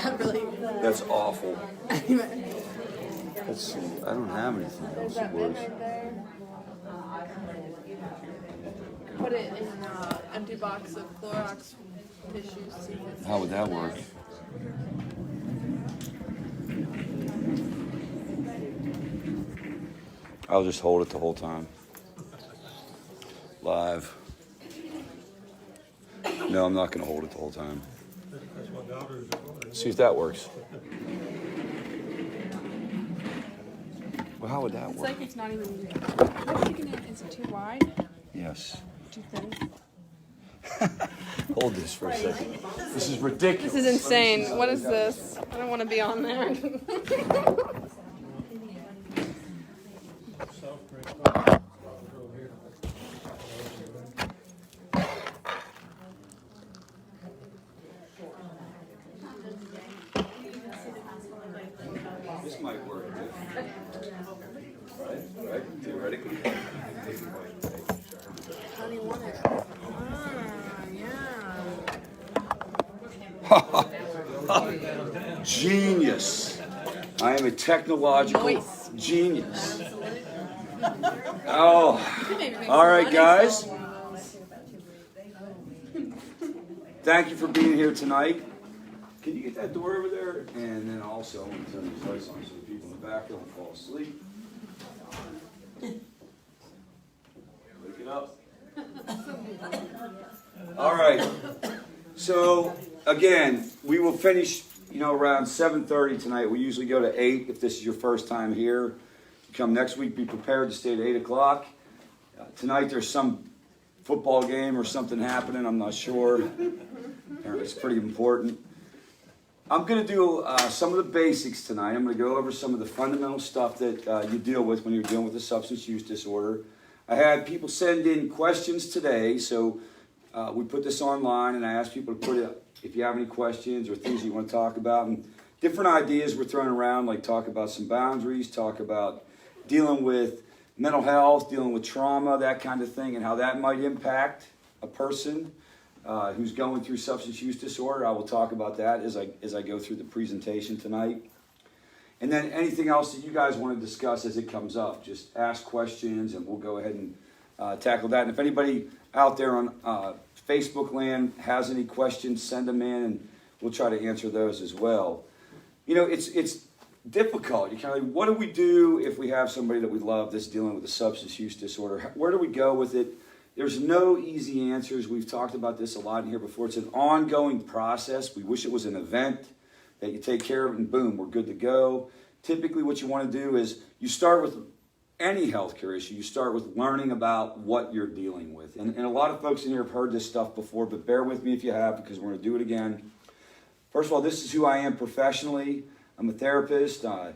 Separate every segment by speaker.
Speaker 1: that really?
Speaker 2: That's awful.
Speaker 1: Anyway.
Speaker 2: Let's see. I don't have anything else
Speaker 1: There's
Speaker 2: that
Speaker 1: that bin
Speaker 2: works.
Speaker 1: right there. Put it in an empty box of Clorox tissues. See if it's
Speaker 2: How would that
Speaker 1: in
Speaker 2: work?
Speaker 1: there.
Speaker 2: I'll just hold it the whole time. Live. No, I'm not going to hold it the whole time. See if that works. Well, how would that
Speaker 1: It's
Speaker 2: work?
Speaker 1: like it's not even. How big is it? Too wide?
Speaker 2: Yes.
Speaker 1: Too thin?
Speaker 2: Hold this for a second. This is ridiculous.
Speaker 1: This is insane. What is this? I don't want to be on there.
Speaker 2: This might work. Right? Theoretically.
Speaker 1: How do you want it? Yeah.
Speaker 2: Genius. I am a technological
Speaker 1: Nice.
Speaker 2: genius. Oh,
Speaker 1: Maybe make
Speaker 2: all
Speaker 1: some
Speaker 2: right,
Speaker 1: money
Speaker 2: guys.
Speaker 1: selling those.
Speaker 2: Thank you for being here tonight. Can you get that door over there? And then also, I'm going to turn these lights on so the people in the back don't fall asleep. Wake it up. All right. So, again, we will finish, around 7:30 tonight. We usually go to 8 if this is your first time here. Come next week, be prepared to stay at 8 o'clock. Tonight there's some football game or something happening. I'm not sure. Apparently it's pretty important. I'm going to do some of the basics tonight. I'm going to go over some of the fundamental stuff that you deal with when you're dealing with a substance use disorder. I had people send in questions today, so we put this online, and I asked people to put it, if you have any questions or things you want to talk about. And different ideas were thrown around, like talk about some boundaries, talk about dealing with mental health, dealing with trauma, that kind of thing, and how that might impact a person who's going through substance use disorder. I will talk about that as I go through the presentation tonight. And then anything else that you guys want to discuss as it comes up, just ask questions and we'll go ahead and tackle that. And if anybody out there on Facebook land has any questions, send them in and we'll try to answer those as well. It's difficult. You kind of like, what do we do if we have somebody that we love that's dealing with a substance use disorder? Where do we go with it? There's no easy answers. We've talked about this a lot in here before. It's an ongoing process. We wish it was an event that you take care of and boom, we're good to go. Typically what you want to do is you start with any healthcare issue. You start with learning about what you're dealing with. And a lot of folks in here have heard this stuff before, but bear with me if you have, because we're going to do it again. First of all, this is who I am professionally. I'm a therapist. I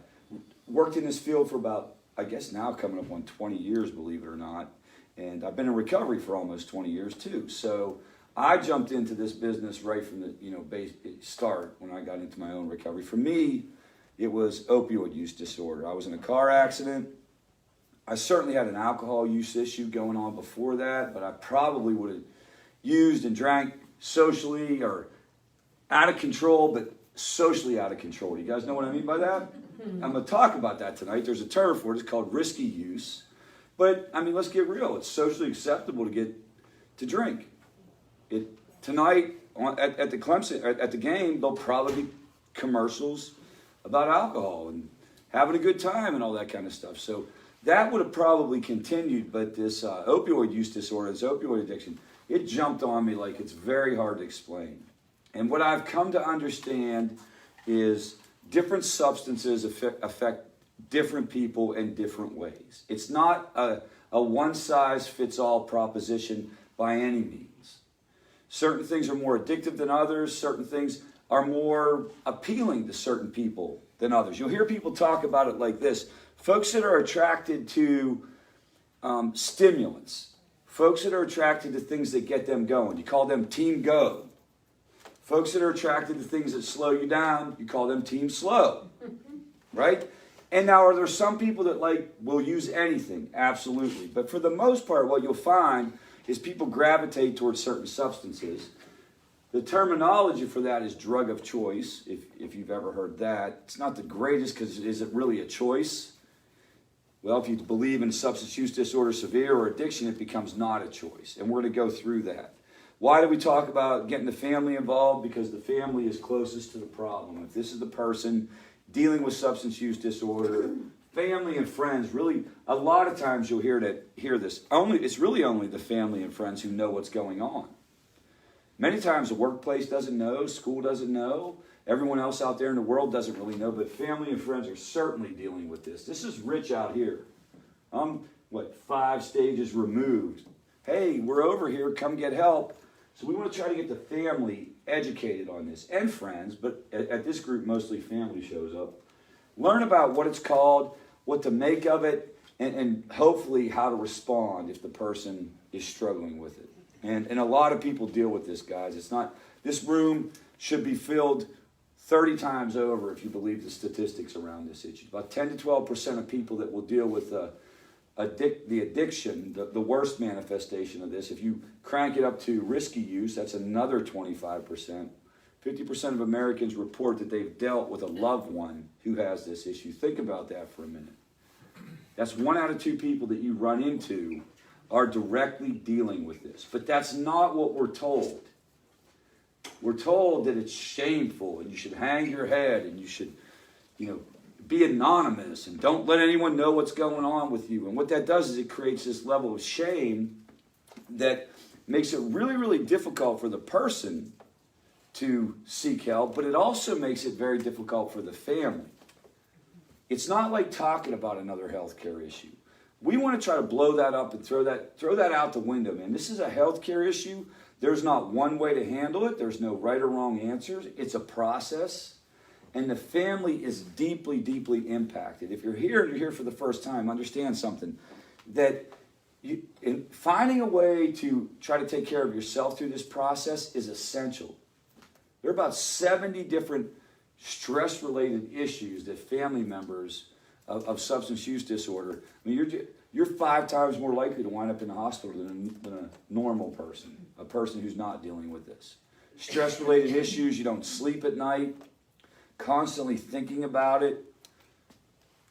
Speaker 2: worked in this field for about, I guess now coming up on 20 years, believe it or not. And I've been in recovery for almost 20 years too. So I jumped into this business right from the base start when I got into my own recovery. For me, it was opioid use disorder. I was in a car accident. I certainly had an alcohol use issue going on before that, but I probably would have used and drank socially or out of control, but socially out of control. Do you guys know what I mean by that? I'm going to talk about that tonight. There's a term for it. It's called risky use. But, let's get real. It's socially acceptable to drink. Tonight at the Clemson, at the game, there'll probably be commercials about alcohol and having a good time and all that kind of stuff. So that would have probably continued, but this opioid use disorder, this opioid addiction, it jumped on me like it's very hard to explain. And what I've come to understand is different substances affect different people in different ways. It's not a one-size-fits-all proposition by any means. Certain things are more addictive than others. Certain things are more appealing to certain people than others. You'll hear people talk about it like this. Folks that are attracted to stimulants, folks that are attracted to things that get them going, you call them team go. Folks that are attracted to things that slow you down, you call them team slow, right? And now, are there some people that will use anything? Absolutely. But for the most part, what you'll find is people gravitate towards certain substances The terminology for that is drug of choice, if you've ever heard that. It's not the greatest because is it really a choice? Well, if you believe in substance use disorder, severe, or addiction, it becomes not a choice. And we're going to go through that. Why do we talk about getting the family involved? Because the family is closest to the problem. If this is the person dealing with substance use disorder, family and friends, really, a lot of times you'll hear this. It's really only the family and friends who know what's going on. Many times the workplace doesn't know, school doesn't know, everyone else out there in the world doesn't really know, but family and friends are certainly dealing with this. This is Rich out here. I'm, 5 stages removed. Hey, we're over here, come get help. So we want to try to get the family educated on this, and friends, but at this group, mostly family shows up. Learn about what it's called, what to make of it, and hopefully how to respond if the person is struggling with it. And a lot of people deal with this, guys. It's not, this room should be filled 30 times over if you believe the statistics around this issue. About 10 to 12% of people that will deal with the addiction, the worst manifestation of this. If you crank it up to risky use, that's another 25%. 50% of Americans report that they've dealt with a loved one who has this issue. Think about that for a minute. That's 1 out of 2 people that you run into are directly dealing with this. But that's not what we're told. We're told that it's shameful and you should hang your head and you should, be anonymous and don't let anyone know what's going on with you. And what that does is it creates this level of shame that makes it really, really difficult for the person to seek help, but it also makes it very difficult for the family. It's not like talking about another healthcare issue. We want to try to blow that up and throw that out the window, man. This is a healthcare issue. There's not one way to handle it. There's no right or wrong answers. It's a process. And the family is deeply, deeply impacted. If you're here and you're here for the first time, understand something. That in finding a way to try to take care of yourself through this process is essential. There are about 70 different stress-related issues that family members of substance use disorder, I mean, you're 5 times more likely to wind up in the hospital than a normal person, a person who's not dealing with this. Stress-related issues, you don't sleep at night, constantly thinking about it,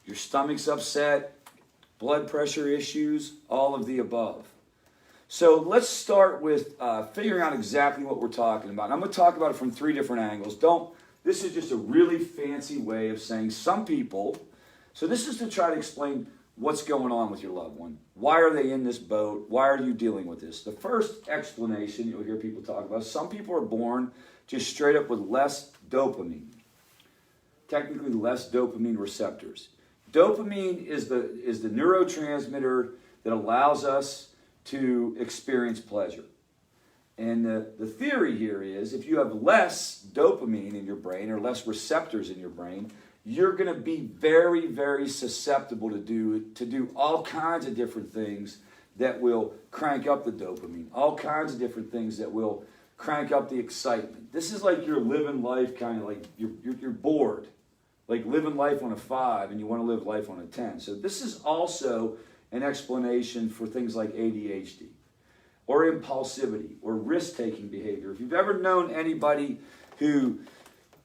Speaker 2: your stomach's upset, blood pressure issues, all of the above. So let's start with figuring out exactly what we're talking about. And I'm going to talk about it from 3 different angles. This is just a really fancy way of saying some people. So this is to try to explain what's going on with your loved one. Why are they in this boat? Why are you dealing with this? The first explanation you'll hear people talk about, some people are born just straight up with less dopamine. Technically less dopamine receptors. Dopamine is the neurotransmitter that allows us to experience pleasure. And the theory here is if you have less dopamine in your brain or less receptors in your brain, you're going to be very, very susceptible to do all kinds of different things that will crank up the dopamine, all kinds of different things that will crank up the excitement. This is like you're living life kind of like you're bored, like living life on a 5 and you want to live life on a 10. So this is also an explanation for things like ADHD or impulsivity or risk-taking behavior. If you've ever known anybody who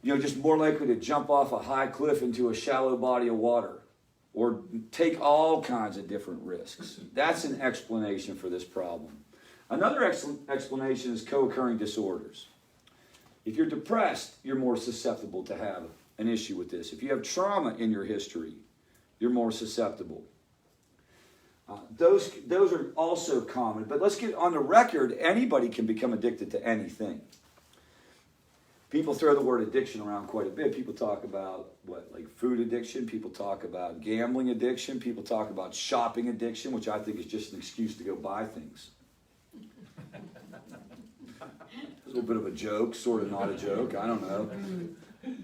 Speaker 2: just more likely to jump off a high cliff into a shallow body of water or take all kinds of different risks. That's an explanation for this problem. Another explanation is co-occurring disorders. If you're depressed, you're more susceptible to have an issue with this. If you have trauma in your history, you're more susceptible. Those are also common, but let's get on the record, anybody can become addicted to anything. People throw the word addiction around quite a bit. People talk about like food addiction. People talk about gambling addiction. People talk about shopping addiction, which I think is just an excuse to go buy things. It's a little bit of a joke, sort of not a joke. I don't know.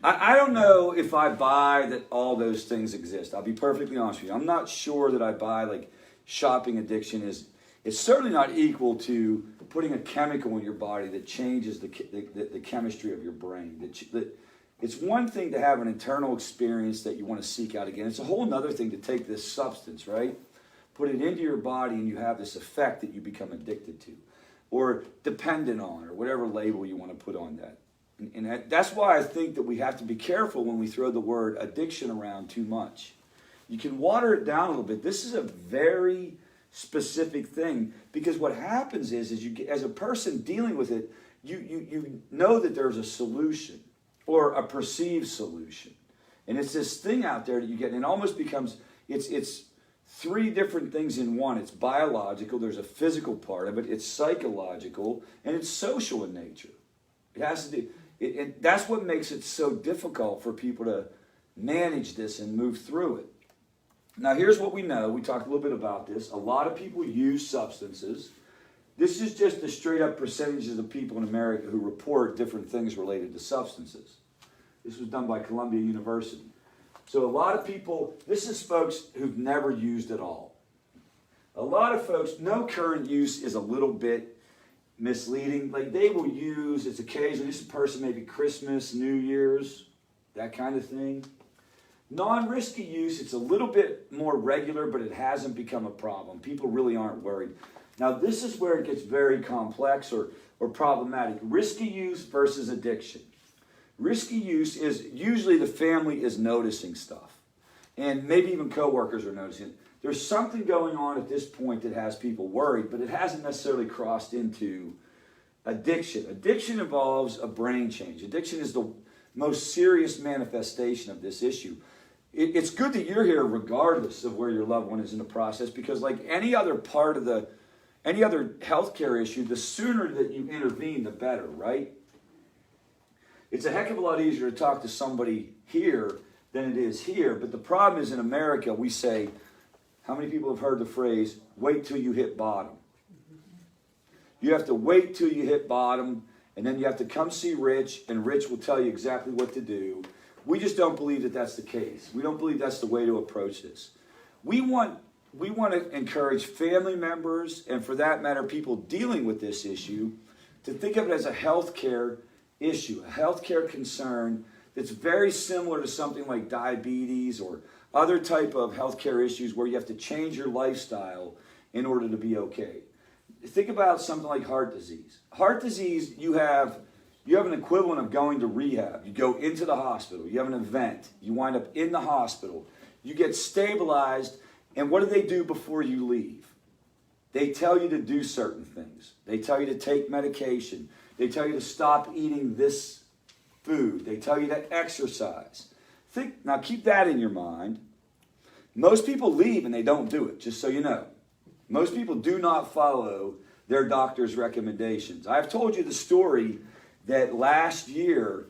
Speaker 2: I don't know if I buy that all those things exist. I'll be perfectly honest with you. I'm not sure that I buy like shopping addiction is. It's certainly not equal to putting a chemical in your body that changes the chemistry of your brain. It's one thing to have an internal experience that you want to seek out again. It's a whole other thing to take this substance, right? Put it into your body and you have this effect that you become addicted to. or dependent on, or whatever label you want to put on that. And that's why I think that we have to be careful when we throw the word addiction around too much. You can water it down a little bit. This is a very specific thing, because what happens is you get, as a person dealing with it, you know that there's a solution or a perceived solution. And it's this thing out there that you get, and it almost becomes, it's three different things in one. It's biological, there's a physical part of it, it's psychological, and it's social in nature. It has to do, that's what makes it so difficult for people to manage this and move through it. Now here's what we know. We talked a little bit about this. A lot of people use substances. This is just the straight up percentages of people in America who report different things related to substances. This was done by Columbia University. So a lot of people, this is folks who've never used at all. A lot of folks, no current use is a little bit misleading. Like they will use, it's occasionally, this person maybe Christmas, New Year's, that kind of thing. Non-risky use, it's a little bit more regular, but it hasn't become a problem. People really aren't worried. Now this is where it gets very complex or problematic. Risky use versus addiction. Risky use is usually the family is noticing stuff. And maybe even coworkers are noticing it. There's something going on at this point that has people worried, but it hasn't necessarily crossed into addiction. Addiction involves a brain change. Addiction is the most serious manifestation of this issue. It's good that you're here regardless of where your loved one is in the process, because like any other part of any other healthcare issue, the sooner that you intervene, the better, right? It's a heck of a lot easier to talk to somebody here than it is here. But the problem is in America, we say, how many people have heard the phrase, wait till you hit bottom? You have to wait till you hit bottom, and then you have to come see Rich, and Rich will tell you exactly what to do. We just don't believe that that's the case. We don't believe that's the way to approach this. We want to encourage family members, and for that matter, people dealing with this issue, to think of it as a healthcare issue, a healthcare concern that's very similar to something like diabetes or other type of healthcare issues where you have to change your lifestyle in order to be okay. Think about something like heart disease. Heart disease, you have an equivalent of going to rehab. You go into the hospital, you have an event, you wind up in the hospital, you get stabilized, and what do they do before you leave? They tell you to do certain things. They tell you to take medication. They tell you to stop eating this food. They tell you to exercise. Now keep that in your mind. Most people leave and they don't do it, just so you know. Most people do not follow their doctor's recommendations. I've told you the story that last year,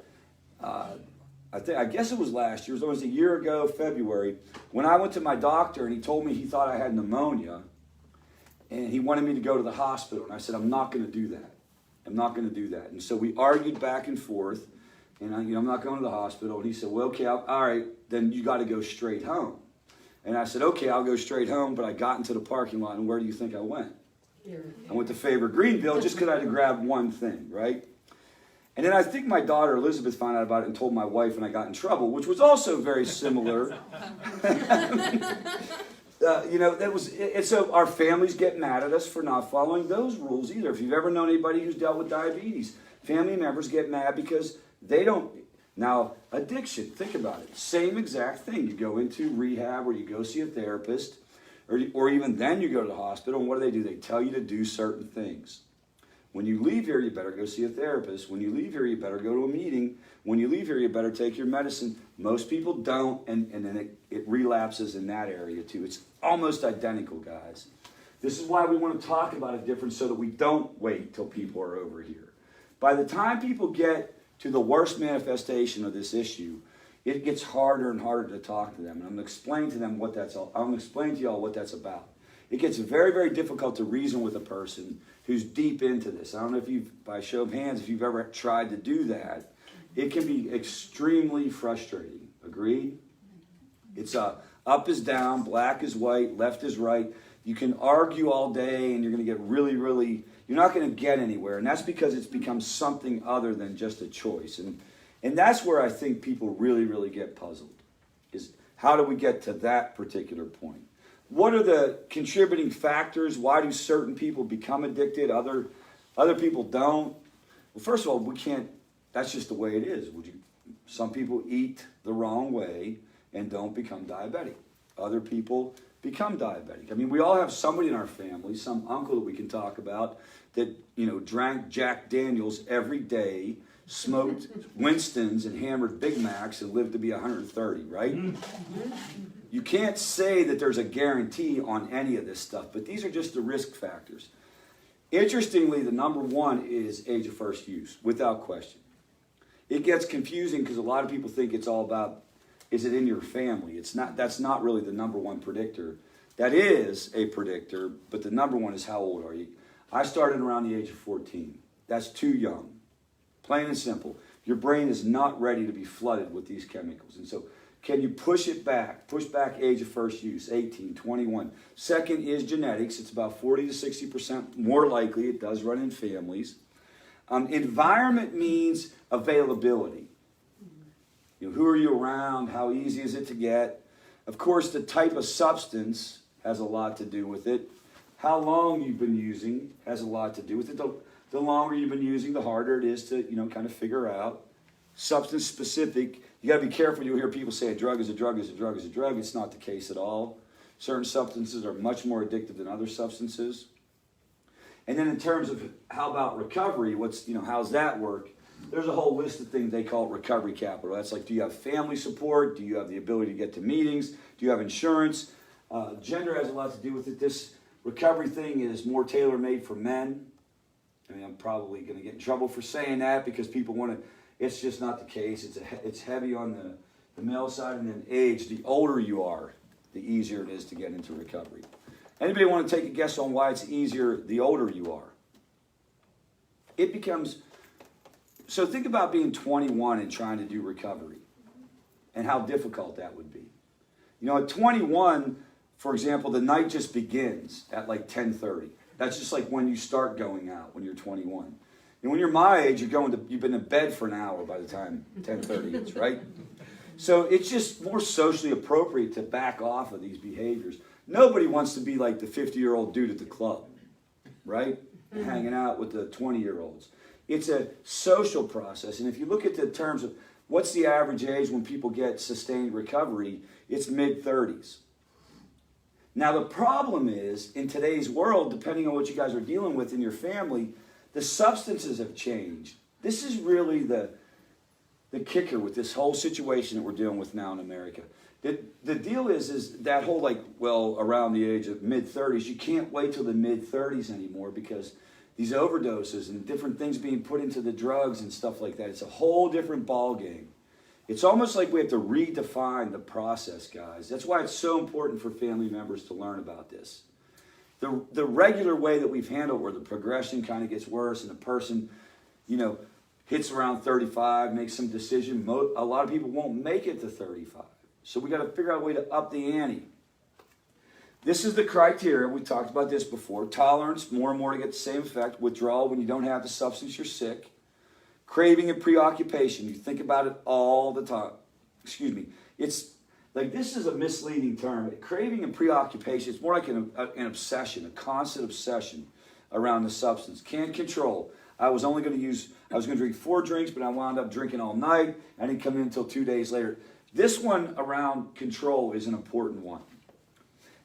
Speaker 2: I guess it was last year, it was almost a year ago, February, when I went to my doctor and he told me he thought I had pneumonia and he wanted me to go to the hospital. And I said, I'm not going to do that. I'm not going to do that. And so we argued back and forth, and I'm not going to the hospital. And he said, well, okay, all right, then you got to go straight home. And I said, okay, I'll go straight home. But I got into the parking lot, and where do you think I went? I went to favorite Greenville just because I had to grab one thing, right? And then I think my daughter Elizabeth found out about it and told my wife, and I got in trouble, which was also very similar. So our families get mad at us for not following those rules either. If you've ever known anybody who's dealt with diabetes, family members get mad because they don't. Now, addiction, think about it. Same exact thing. You go into rehab or you go see a therapist, or even then you go to the hospital, and what do? They tell you to do certain things. When you leave here, you better go see a therapist. When you leave here, you better go to a meeting. When you leave here, you better take your medicine. Most people don't, and then it relapses in that area too. It's almost identical, guys. This is why we want to talk about it different so that we don't wait till people are over here. By the time people get to the worst manifestation of this issue, it gets harder and harder to talk to them. And I'm going to explain to them what that's all. I'm going to explain to y'all what that's about. It gets very, very difficult to reason with a person who's deep into this. I don't know if you've, by show of hands, if you've ever tried to do that. It can be extremely frustrating. Agreed? It's up is down, black is white, left is right. You can argue all day and you're going to get really, really, you're not going to get anywhere. And that's because it's become something other than just a choice. And that's where I think people really, really get puzzled, is how do we get to that particular point? What are the contributing factors? Why do certain people become addicted? Other people don't. Well, first of all, we can't, that's just the way it is. Some people eat the wrong way and don't become diabetic. Other people become diabetic. I mean, we all have somebody in our family, some uncle that we can talk about that, drank Jack Daniels every day, smoked Winston's and hammered Big Macs and lived to be 130, right? You can't say that there's a guarantee on any of this stuff, but these are just the risk factors. Interestingly, the number one is age of first use, without question. It gets confusing because a lot of people think it's all about, is it in your family? It's not. That's not really the number one predictor. That is a predictor, but the number one is how old are you? I started around the age of 14. That's too young. Plain and simple. Your brain is not ready to be flooded with these chemicals. And so can you push it back? Push back age of first use, 18, 21. Second is genetics. It's about 40 to 60% more likely. It does run in families. Environment means availability. Who are you around? How easy is it to get? Of course, the type of substance has a lot to do with it. How long you've been using has a lot to do with it. The longer you've been using, the harder it is to, kind of figure out. Substance specific. You got to be careful. You'll hear people say a drug is a drug is a drug is a drug. It's not the case at all. Certain substances are much more addictive than other substances. And then in terms of how about recovery, how's that work? There's a whole list of things they call recovery capital. That's like, do you have family support? Do you have the ability to get to meetings? Do you have insurance? Gender has a lot to do with it. This recovery thing is more tailor-made for men. I mean, I'm probably going to get in trouble for saying that because people want to, it's just not the case. It's heavy on the male side, and then age. The older you are, the easier it is to get into recovery. Anybody want to take a guess on why it's easier the older you are? It becomes, so think about being 21 and trying to do recovery and how difficult that would be. At 21, for example, the night just begins at like 10:30. That's just like when you start going out when you're 21. And when you're my age, you've been in bed for an hour by the time 10:30 is, right? So it's just more socially appropriate to back off of these behaviors. Nobody wants to be like the 50-year-old dude at the club, right? Hanging out with the 20-year-olds. It's a social process. And if you look at the terms of what's the average age when people get sustained recovery, it's mid-30s. Now, the problem is, in today's world, depending on what you guys are dealing with in your family, the substances have changed. This is really the kicker with this whole situation that we're dealing with now in America. The deal is that whole around the age of mid-30s, you can't wait till the mid-30s anymore because these overdoses and different things being put into the drugs and stuff like that, it's a whole different ball game. It's almost like we have to redefine the process, guys. That's why it's so important for family members to learn about this. The regular way that we've handled where the progression kind of gets worse and the person, hits around 35, makes some decision. A lot of people won't make it to 35. So we got to figure out a way to up the ante. This is the criteria. We talked about this before. Tolerance, more and more to get the same effect. Withdrawal, when you don't have the substance, you're sick. Craving and preoccupation. You think about it all the time. Excuse me. It's like, this is a misleading term. Craving and preoccupation, it's more like an obsession, a constant obsession around the substance. Can't control. I was going to drink 4 drinks, but I wound up drinking all night. I didn't come in until 2 days later. This one around control is an important one.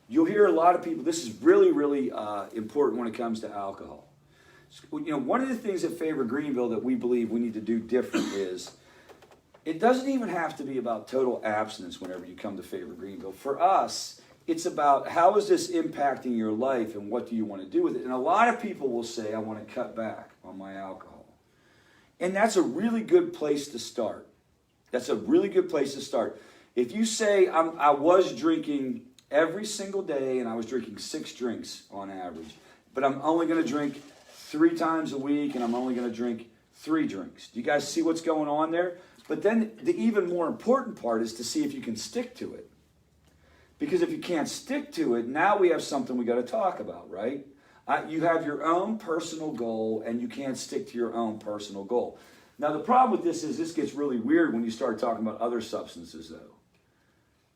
Speaker 2: You'll hear a lot of people, this is really, really important when it comes to alcohol. One of the things at Favor Greenville that we believe we need to do different is, it doesn't even have to be about total abstinence whenever you come to Favor Greenville. For us, it's about how is this impacting your life and what do you want to do with it? And a lot of people will say, I want to cut back on my alcohol. And that's a really good place to start. That's a really good place to start. If you say, I was drinking every single day and I was drinking 6 drinks on average, but I'm only going to drink 3 times a week and I'm only going to drink 3 drinks. Do you guys see what's going on there? But then the even more important part is to see if you can stick to it. Because if you can't stick to it, now we have something we got to talk about, right? You have your own personal goal and you can't stick to your own personal goal. Now the problem with this is this gets really weird when you start talking about other substances though.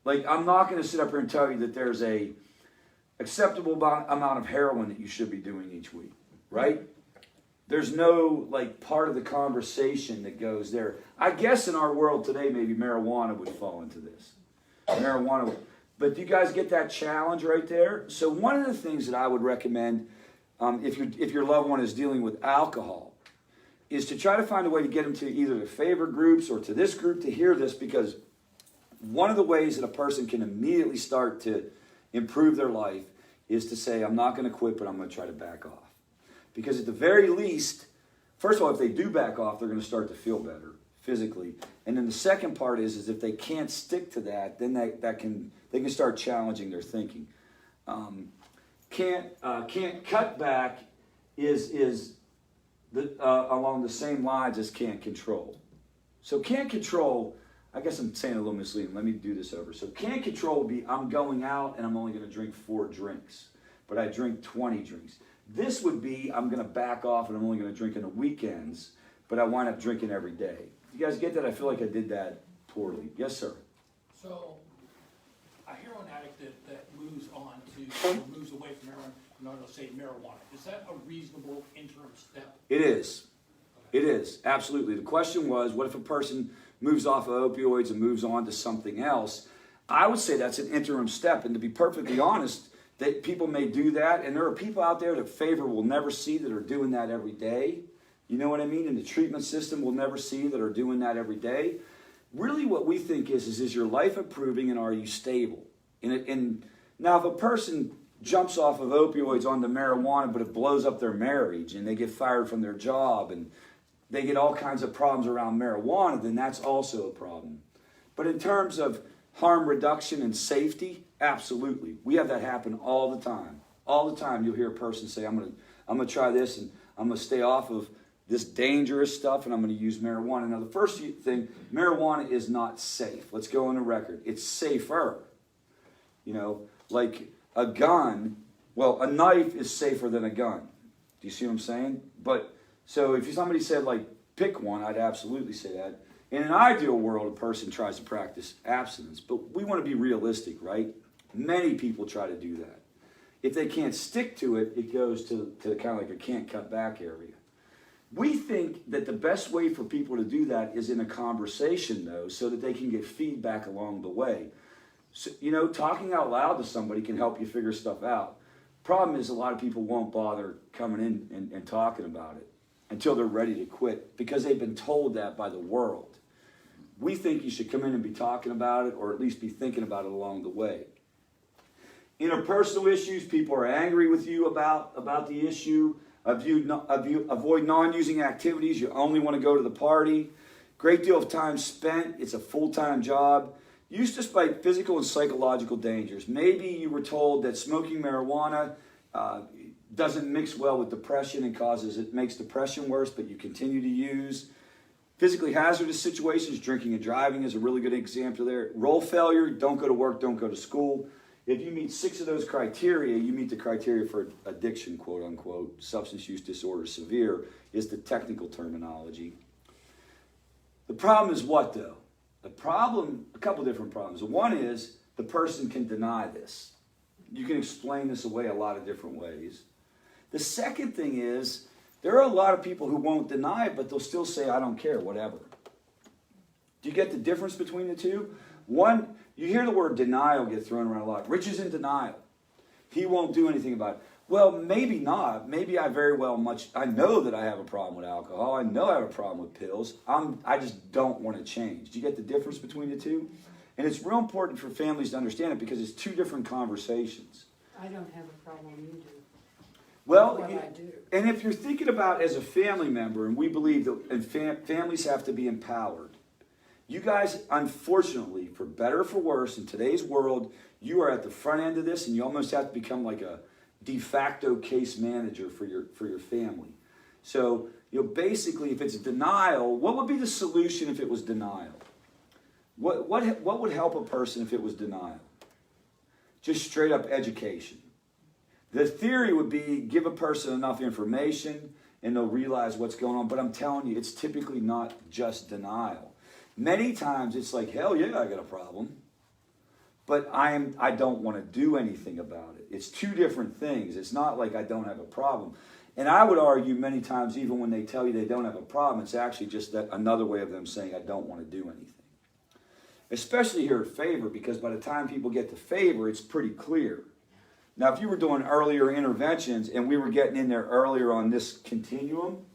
Speaker 2: Like, I'm not going to sit up here and tell you that there's a acceptable amount of heroin that you should be doing each week, right? there's no like part of the conversation that goes there. I guess in our world today, maybe marijuana would fall into this. Marijuana, but do you guys get that challenge right there? So one of the things that I would recommend, if your loved one is dealing with alcohol, is to try to find a way to get them to either the favorite groups or to this group to hear this, because one of the ways that a person can immediately start to improve their life is to say, I'm not going to quit, but I'm going to try to back off. Because at the very least, first of all, if they do back off, they're going to start to feel better physically. And then the second part is if they can't stick to that, then they can start challenging their thinking. Can't cut back is along the same lines as can't control. So can't control, I guess I'm saying a little misleading. Let me do this over. So can't control would be I'm going out and I'm only going to drink 4 drinks, but I drink 20 drinks. This would be I'm going to back off and I'm only going to drink on the weekends, but I wind up drinking every day. You guys get that? I feel like I did that poorly. Yes, sir.
Speaker 3: So a heroin addict that moves on to, moves away from heroin, say marijuana, is that a reasonable interim step?
Speaker 2: It is. It is, absolutely. The question was, what if a person moves off of opioids and moves on to something else? I would say that's an interim step. And to be perfectly honest, that people may do that. And there are people out there that favor will never see that are doing that every day. You know what I mean? And the treatment system will never see that are doing that every day. Really what we think is your life improving and are you stable? And now if a person jumps off of opioids onto marijuana, but it blows up their marriage and they get fired from their job and they get all kinds of problems around marijuana, then that's also a problem. But in terms of harm reduction and safety, absolutely. We have that happen all the time. All the time you'll hear a person say, I'm gonna try this and I'm gonna stay off of this dangerous stuff and I'm gonna use marijuana. Now the first thing, marijuana is not safe. Let's go on the record. It's safer. You know, like a gun, well, a knife is safer than a gun. Do you see what I'm saying? But so if somebody said like pick one, I'd absolutely say that. In an ideal world, a person tries to practice abstinence, but we want to be realistic, right? Many people try to do that. If they can't stick to it, it goes to kind of like a can't cut back area. We think that the best way for people to do that is in a conversation, though, so that they can get feedback along the way. So, you know, talking out loud to somebody can help you figure stuff out. Problem is a lot of people won't bother coming in and talking about it until they're ready to quit because they've been told that by the world. We think you should come in and be talking about it or at least be thinking about it along the way. Interpersonal issues, people are angry with you about the issue. Avoid non-using activities. You only want to go to the party. Great deal of time spent. It's a full-time job. Use despite physical and psychological dangers. Maybe you were told that smoking marijuana doesn't mix well with depression and it makes depression worse, but you continue to use. Physically hazardous situations, drinking and driving is a really good example there. Role failure, don't go to work, don't go to school. If you meet 6 of those criteria, you meet the criteria for addiction, quote unquote. Substance use disorder severe is the technical terminology. The problem is what though? The problem, a couple different problems. One is the person can deny this. You can explain this away a lot of different ways. The second thing is there are a lot of people who won't deny it, but they'll still say, I don't care, whatever. Do you get the difference between the two? One, you hear the word denial get thrown around a lot. Rich is in denial. He won't do anything about it. Well, maybe not. Maybe I know that I have a problem with alcohol. I know I have a problem with pills. I just don't want to change. Do you get the difference between the two? And it's real important for families to understand it because it's 2 different conversations.
Speaker 4: I don't have a problem, you do.
Speaker 2: Well,
Speaker 4: I do.
Speaker 2: And if you're thinking about as a family member, and we believe that families have to be empowered, you guys, unfortunately, for better or for worse, in today's world, you are at the front end of this, and you almost have to become like a de facto case manager for your family. So, you know, basically, if it's denial, what would be the solution if it was denial? What would help a person if it was denial? Just straight up education. The theory would be give a person enough information and they'll realize what's going on. But I'm telling you, it's typically not just denial. Many times it's like, hell yeah, I got a problem. But I don't want to do anything about it. It's 2 different things. It's not like I don't have a problem. And I would argue many times, even when they tell you they don't have a problem, it's actually just that another way of them saying, I don't want to do anything. Especially here at Favor, because by the time people get to Favor, it's pretty clear. Now, if you were doing earlier interventions and we were getting in there earlier on this continuum,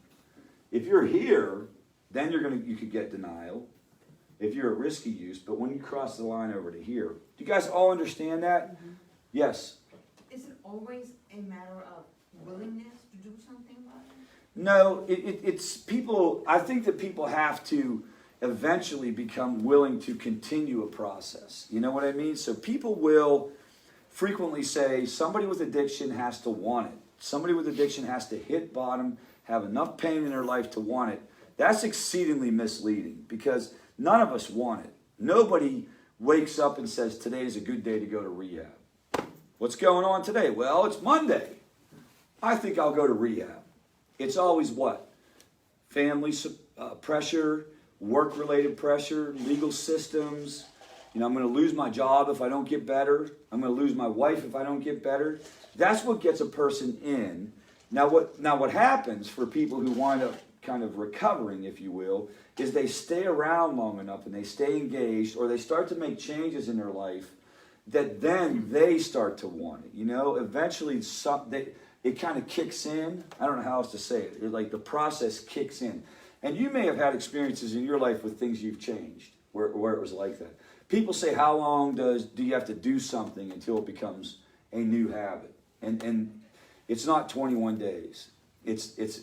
Speaker 2: if you're here, then you could get denial if you're at risky use. But when you cross the line over to here, do you guys all understand that?
Speaker 5: Mm-hmm.
Speaker 2: Yes.
Speaker 5: Is it always a matter of willingness to do something about it?
Speaker 2: No, it's people. I think that people have to eventually become willing to continue a process. You know what I mean? So people will frequently say somebody with addiction has to want it. Somebody with addiction has to hit bottom, have enough pain in their life to want it. That's exceedingly misleading because none of us want it. Nobody wakes up and says, today's a good day to go to rehab. What's going on today? Well, it's Monday. I think I'll go to rehab. It's always what? Family pressure, work-related pressure, legal systems. You know, I'm going to lose my job if I don't get better. I'm going to lose my wife if I don't get better. That's what gets a person in. Now what happens for people who wind up kind of recovering, if you will, is they stay around long enough and they stay engaged or they start to make changes in their life that then they start to want it. You know, eventually it kind of kicks in. I don't know how else to say it. Like the process kicks in. And you may have had experiences in your life with things you've changed where it was like that. People say, how long do you have to do something until it becomes a new habit? And it's not 21 days. It's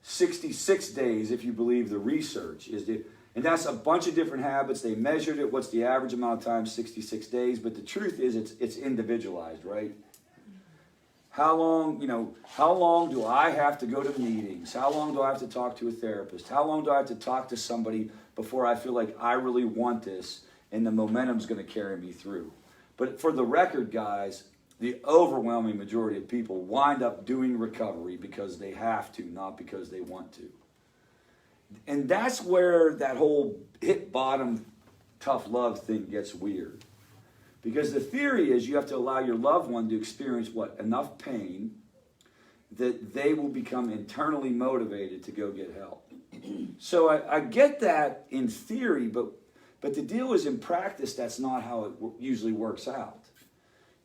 Speaker 2: 66 days if you believe the research. And that's a bunch of different habits. They measured it. What's the average amount of time? 66 days. But the truth is it's individualized, right? How long do I have to go to meetings? How long do I have to talk to a therapist? How long do I have to talk to somebody before I feel like I really want this and the momentum's going to carry me through? But for the record, guys, the overwhelming majority of people wind up doing recovery because they have to, not because they want to. And that's where that whole hit bottom, tough love thing gets weird. Because the theory is you have to allow your loved one to experience what? Enough pain that they will become internally motivated to go get help. So I get that in theory, but the deal is in practice, that's not how it usually works out.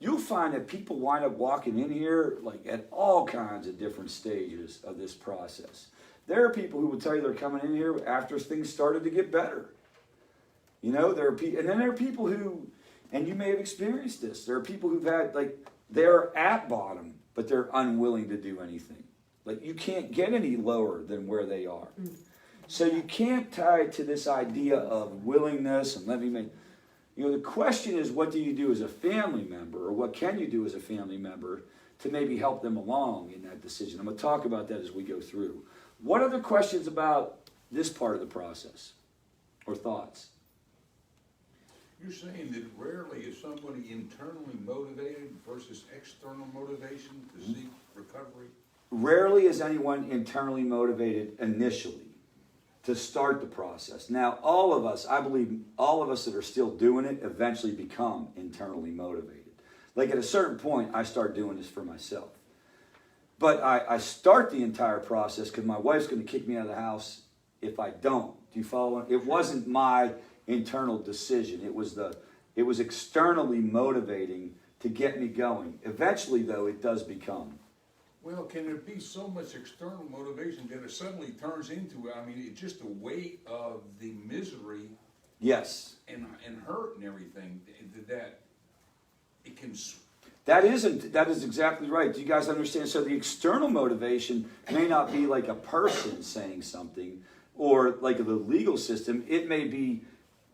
Speaker 2: You'll find that people wind up walking in here like at all kinds of different stages of this process. There are people who will tell you they're coming in here after things started to get better. You know, and then there are people who, and you may have experienced this, there are people who've had, like, they're at bottom, but they're unwilling to do anything. Like, you can't get any lower than where they are. So you can't tie it to this idea of willingness and let me make, you know, the question is, what do you do as a family member, or what can you do as a family member to maybe help them along in that decision? I'm going to talk about that as we go through. What other questions about this part of the process or thoughts?
Speaker 6: You're saying that rarely is somebody internally motivated versus external motivation to seek recovery?
Speaker 2: Rarely is anyone internally motivated initially to start the process. Now, all of us, I believe all of us that are still doing it eventually become internally motivated. Like at a certain point, I start doing this for myself. But I start the entire process because my wife's going to kick me out of the house if I don't. Do you follow? It wasn't my internal decision. It was externally motivating to get me going. Eventually, though, it does become.
Speaker 6: Well, can there be so much external motivation that it suddenly turns into, I mean, it's just the weight of the misery,
Speaker 2: Yes.
Speaker 6: and hurt and everything, that it can...
Speaker 2: That is exactly right. Do you guys understand? So the external motivation may not be like a person saying something or like the legal system. It may be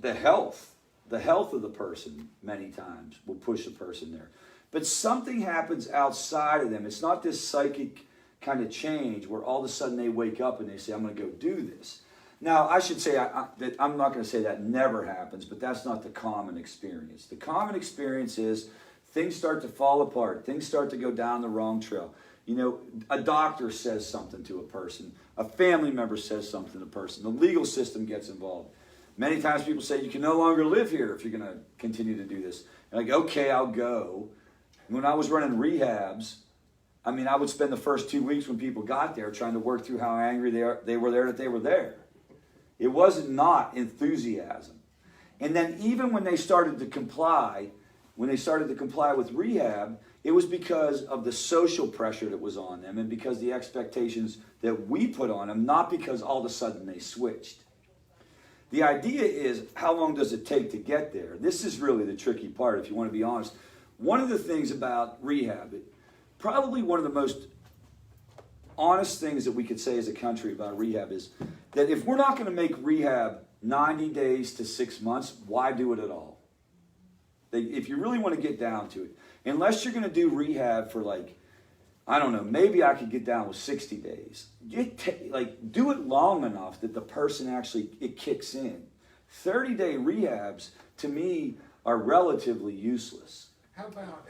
Speaker 2: the health of the person many times will push a person there. But something happens outside of them. It's not this psychic kind of change where all of a sudden they wake up and they say, I'm going to go do this. Now, I should say that I'm not going to say that never happens, but that's not the common experience. The common experience is things start to fall apart. Things start to go down the wrong trail. You know, a doctor says something to a person. A family member says something to a person. The legal system gets involved. Many times people say, you can no longer live here if you're going to continue to do this. And I go, okay, I'll go. When I was running rehabs, I mean, I would spend the first 2 weeks when people got there trying to work through how angry they were there that they were there. It wasn't not enthusiasm. And then even when they started to comply, with rehab, it was because of the social pressure that was on them and because the expectations that we put on them, not because all of a sudden they switched. The idea is, how long does it take to get there? This is really the tricky part, if you want to be honest. One of the things about rehab, probably one of the most honest things that we could say as a country about rehab is that if we're not going to make rehab 90 days to 6 months, why do it at all? If you really want to get down to it, unless you're going to do rehab for like, I don't know, maybe I could get down with 60 days. Do it long enough that the person actually, it kicks in. 30-day rehabs, to me, are relatively useless.
Speaker 6: How about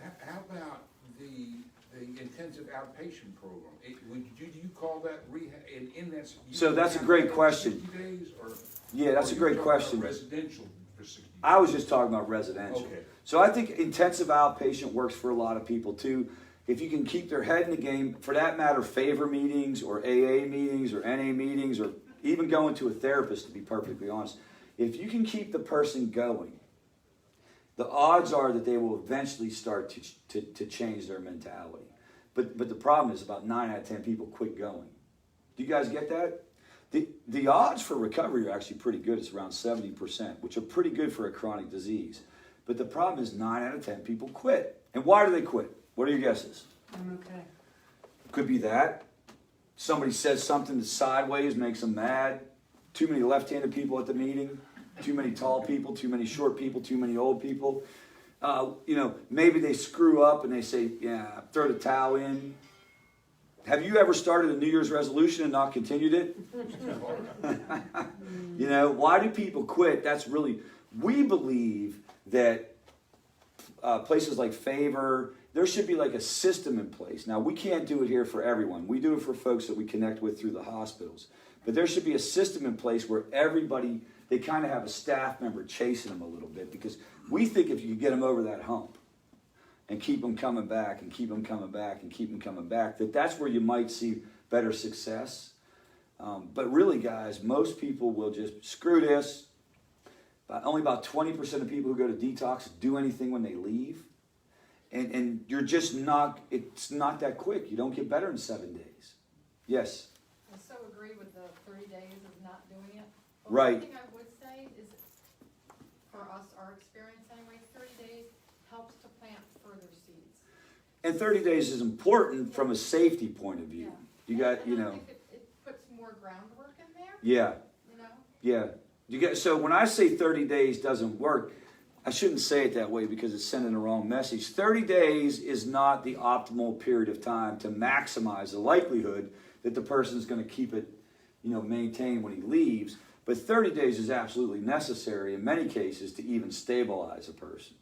Speaker 6: the intensive outpatient program? Do you call that rehab? In that,
Speaker 2: So that's a great question.
Speaker 6: 60 days or,
Speaker 2: Yeah, that's a great question.
Speaker 6: Residential for 60 days?
Speaker 2: I was just talking about residential.
Speaker 6: Okay.
Speaker 2: So I think intensive outpatient works for a lot of people too. If you can keep their head in the game, for that matter, favor meetings or AA meetings or NA meetings or even going to a therapist, to be perfectly honest, if you can keep the person going, the odds are that they will eventually start to change their mentality. But the problem is about 9 out of 10 people quit going. Do you guys get that? The odds for recovery are actually pretty good. It's around 70%, which are pretty good for a chronic disease. But the problem is 9 out of 10 people quit. And why do they quit? What are your guesses?
Speaker 4: I'm okay.
Speaker 2: Could be that. Somebody says something that sideways makes them mad. Too many left-handed people at the meeting. Too many tall people, too many short people, too many old people. Maybe they screw up and they say, yeah, throw the towel in. Have you ever started a New Year's resolution and not continued it? Why do people quit? We believe that places like Favor, there should be like a system in place. Now, we can't do it here for everyone. We do it for folks that we connect with through the hospitals. But there should be a system in place where everybody, they kind of have a staff member chasing them a little bit, because we think if you get them over that hump and keep them coming back and keep them coming back and keep them coming back, that's where you might see better success. But really, guys, most people will just screw this. Only about 20% of people who go to detox do anything when they leave. And you're just not, it's not that quick. You don't get better in 7 days. Yes?
Speaker 7: I so agree with the 30 days of not doing it. But
Speaker 2: Right.
Speaker 7: One thing I would say is, for us, our experience anyway, 30 days helps to plant further seeds.
Speaker 2: And 30 days is important from a safety point of view. You got,
Speaker 7: And I think it puts more groundwork in there,
Speaker 2: Yeah,
Speaker 7: you know?
Speaker 2: so when I say 30 days doesn't work, I shouldn't say it that way because it's sending the wrong message. 30 days is not the optimal period of time to maximize the likelihood that the person's going to keep it, maintained when he leaves. But 30 days is absolutely necessary in many cases to even stabilize a person.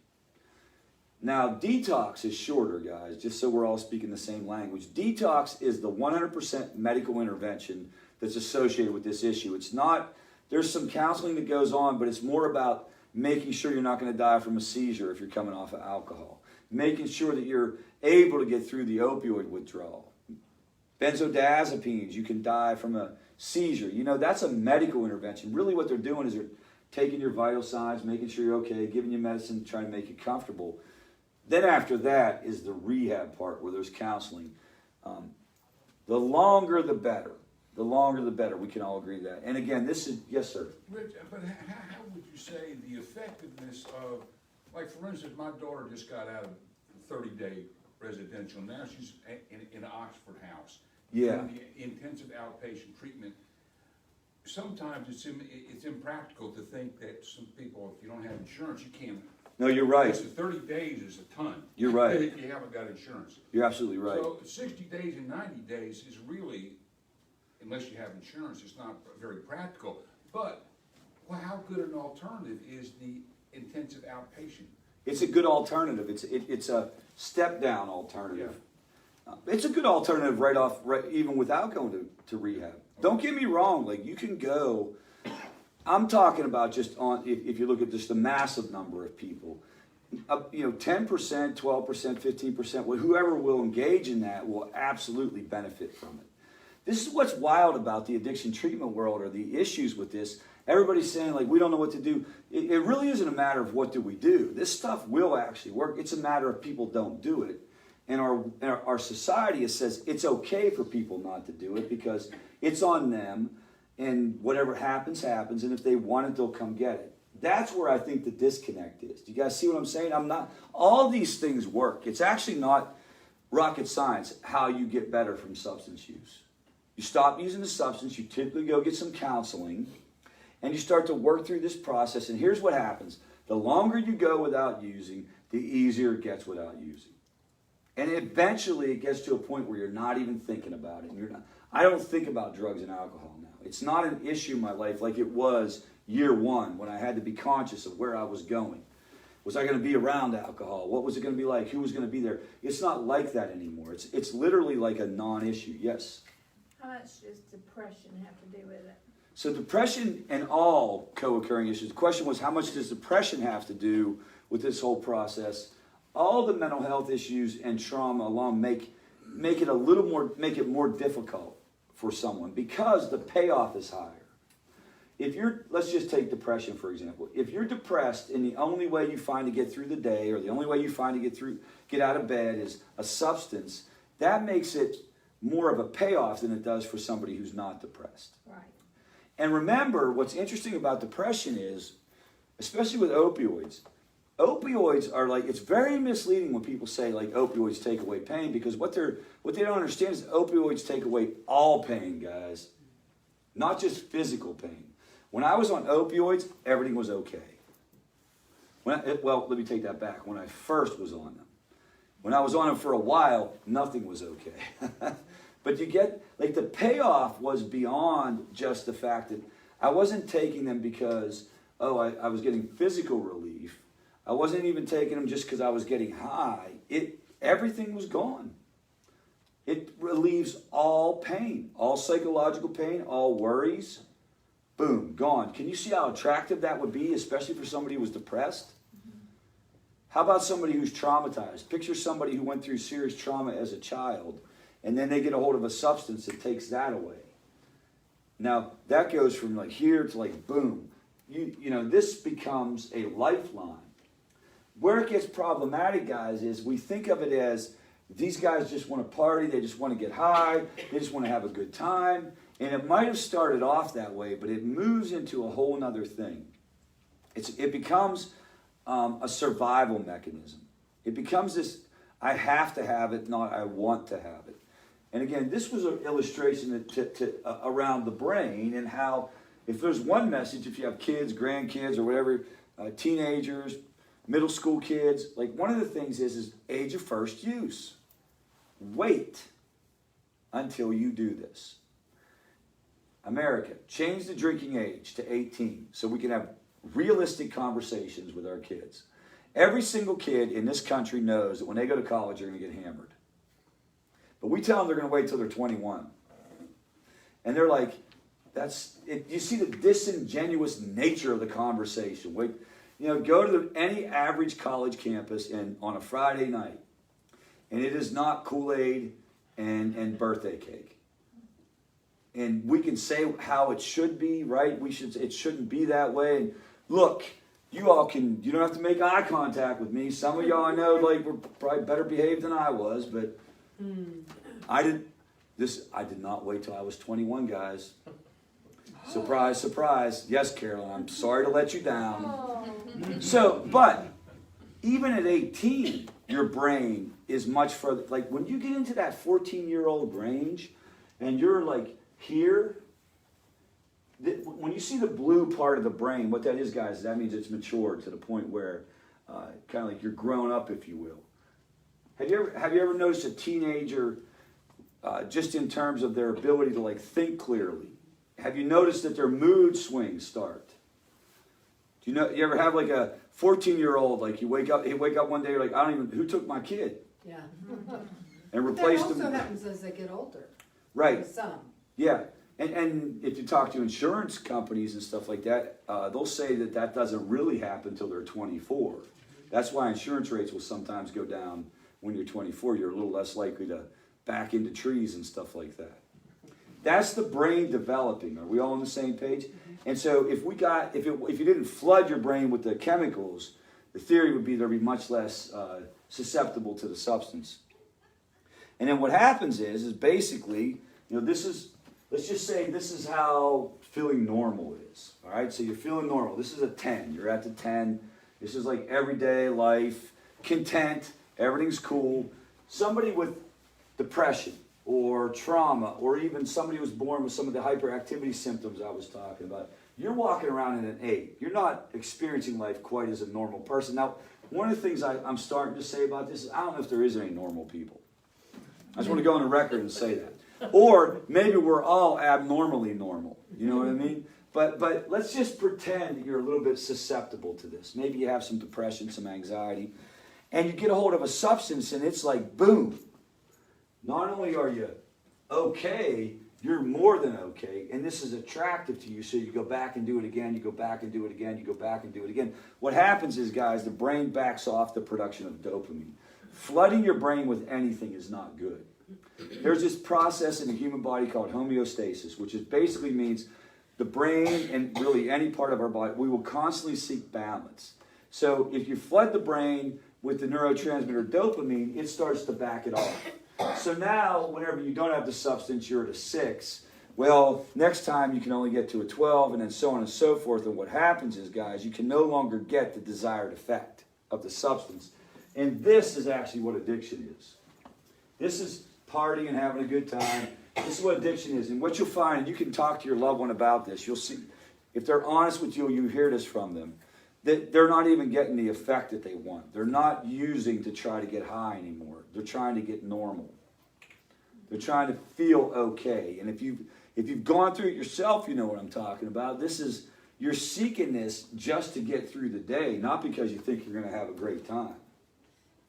Speaker 2: Now, detox is shorter, guys, just so we're all speaking the same language. Detox is the 100% medical intervention that's associated with this issue. It's not, there's some counseling that goes on, but it's more about making sure you're not going to die from a seizure if you're coming off of alcohol. Making sure that you're able to get through the opioid withdrawal. Benzodiazepines, you can die from a seizure. That's a medical intervention. Really what they're doing is they're taking your vital signs, making sure you're okay, giving you medicine to try to make you comfortable. Then after that is the rehab part where there's counseling. The longer the better. The longer the better. We can all agree to that. And again, this is, yes, sir.
Speaker 6: Rich, but how would you say the effectiveness of, like for instance, my daughter just got out of 30-day residential. Now she's in Oxford House.
Speaker 2: Yeah.
Speaker 6: Doing the intensive outpatient treatment. Sometimes it's impractical to think that some people, if you don't have insurance, you can't.
Speaker 2: No, you're right.
Speaker 6: Listen, 30 days is a ton.
Speaker 2: You're right.
Speaker 6: If you haven't got insurance.
Speaker 2: You're absolutely right.
Speaker 6: So 60 days and 90 days is really, unless you have insurance, it's not very practical. But how good an alternative is the intensive outpatient?
Speaker 2: It's a good alternative. It's a step-down alternative. It's a good alternative right even without going to rehab. Don't get me wrong. Like, you can go. I'm talking about just on, if you look at just the massive number of people, 10%, 12%, 15%, whoever will engage in that will absolutely benefit from it. This is what's wild about the addiction treatment world, or the issues with this. Everybody's saying, like, we don't know what to do. It really isn't a matter of what do we do. This stuff will actually work. It's a matter of people don't do it. And our society says it's okay for people not to do it because it's on them, and whatever happens, happens. And if they want it, they'll come get it. That's where I think the disconnect is. Do you guys see what I'm saying? All these things work. It's actually not rocket science how you get better from substance use. You stop using the substance, you typically go get some counseling, and you start to work through this process. And here's what happens. The longer you go without using, the easier it gets without using. And eventually it gets to a point where you're not even thinking about it. I don't think about drugs and alcohol now. It's not an issue in my life like it was year one when I had to be conscious of where I was going. Was I going to be around alcohol? What was it going to be like? Who was going to be there? It's not like that anymore. It's literally like a non-issue. Yes?
Speaker 8: How much does depression have to do with it?
Speaker 2: So depression and all co-occurring issues. The question was, how much does depression have to do with this whole process? All the mental health issues and trauma alone make it more difficult for someone because the payoff is higher. Let's just take depression for example. If you're depressed and the only way you find to get through the day, or the only way you find to get out of bed is a substance, that makes it more of a payoff than it does for somebody who's not depressed.
Speaker 8: Right.
Speaker 2: And remember, what's interesting about depression is, especially with opioids are like, it's very misleading when people say like opioids take away pain, because what they don't understand is opioids take away all pain, guys. Not just physical pain. When I was on opioids, everything was okay. Let me take that back. When I first was on them. When I was on them for a while, nothing was okay. But you get, like, the payoff was beyond just the fact that I wasn't taking them because, I was getting physical relief. I wasn't even taking them just because I was getting high. Everything was gone. It relieves all pain, all psychological pain, all worries. Boom, gone. Can you see how attractive that would be, especially for somebody who was depressed? How about somebody who's traumatized? Picture somebody who went through serious trauma as a child, and then they get a hold of a substance that takes that away. Now, that goes from like here to like boom. This becomes a lifeline. Where it gets problematic, guys, is we think of it as these guys just want to party, they just want to get high, they just want to have a good time. And it might have started off that way, but it moves into a whole nother thing. It becomes a survival mechanism. It becomes this, I have to have it, not I want to have it. And again, this was an illustration around the brain and how, if there's one message, if you have kids, grandkids, or whatever, teenagers, middle school kids, like one of the things is age of first use. Wait until you do this. America, change the drinking age to 18 so we can have realistic conversations with our kids. Every single kid in this country knows that when they go to college, they're going to get hammered. But we tell them they're going to wait till they're 21. And they're like, that's it. You see the disingenuous nature of the conversation. Wait, go to any average college campus on a Friday night, and it is not Kool-Aid and birthday cake. And we can say how it should be, right? It shouldn't be that way. And look, you don't have to make eye contact with me. Some of y'all I know were probably better behaved than I was, but I did not wait till I was 21, guys. Surprise, surprise. Yes, Carolyn, I'm sorry to let you down. But even at 18, your brain is much further. Like when you get into that 14-year-old range and you're like here, when you see the blue part of the brain, what that is, guys, that means it's matured to the point where kind of like you're grown up, if you will. Have you ever noticed a teenager just in terms of their ability to like think clearly? Have you noticed that their mood swings start? You ever have like a 14-year-old, like he wake up one day, you're like, who took my kid?
Speaker 4: Yeah.
Speaker 2: And replaced
Speaker 4: them.
Speaker 2: him.
Speaker 4: That also happens as they get older.
Speaker 2: Right.
Speaker 4: For some.
Speaker 2: Yeah. And if you talk to insurance companies and stuff like that, they'll say that doesn't really happen until they're 24. That's why insurance rates will sometimes go down when you're 24. You're a little less likely to back into trees and stuff like that. That's the brain developing. Are we all on the same page? And so if you didn't flood your brain with the chemicals, the theory would be there'd be much less susceptible to the substance. And then what happens is basically, let's just say this is how feeling normal is. All right, so you're feeling normal. This is a 10. You're at the 10. This is like everyday life, content, everything's cool. Somebody with depression or trauma, or even somebody who was born with some of the hyperactivity symptoms I was talking about, you're walking around in an 8. You're not experiencing life quite as a normal person. Now, one of the things I'm starting to say about this is I don't know if there is any normal people. I just want to go on the record and say that. Or maybe we're all abnormally normal. You know what I mean? But let's just pretend that you're a little bit susceptible to this. Maybe you have some depression, some anxiety, and you get a hold of a substance and it's like, boom. Not only are you okay, you're more than okay, and this is attractive to you, so you go back and do it again, you go back and do it again, you go back and do it again. What happens is, guys, the brain backs off the production of dopamine. Flooding your brain with anything is not good. There's this process in the human body called homeostasis, which basically means the brain and really any part of our body, we will constantly seek balance. So if you flood the brain with the neurotransmitter dopamine, it starts to back it off. So now, whenever you don't have the substance, you're at a 6. Well, next time you can only get to a 12, and then so on and so forth. And what happens is, guys, you can no longer get the desired effect of the substance. And this is actually what addiction is. This is partying and having a good time. This is what addiction is. And what you'll find, and you can talk to your loved one about this, you'll see, if they're honest with you, you hear this from them, that they're not even getting the effect that they want. They're not using to try to get high anymore. They're trying to get normal. They're trying to feel okay. And if you've gone through it yourself, you know what I'm talking about. You're seeking this just to get through the day, not because you think you're going to have a great time.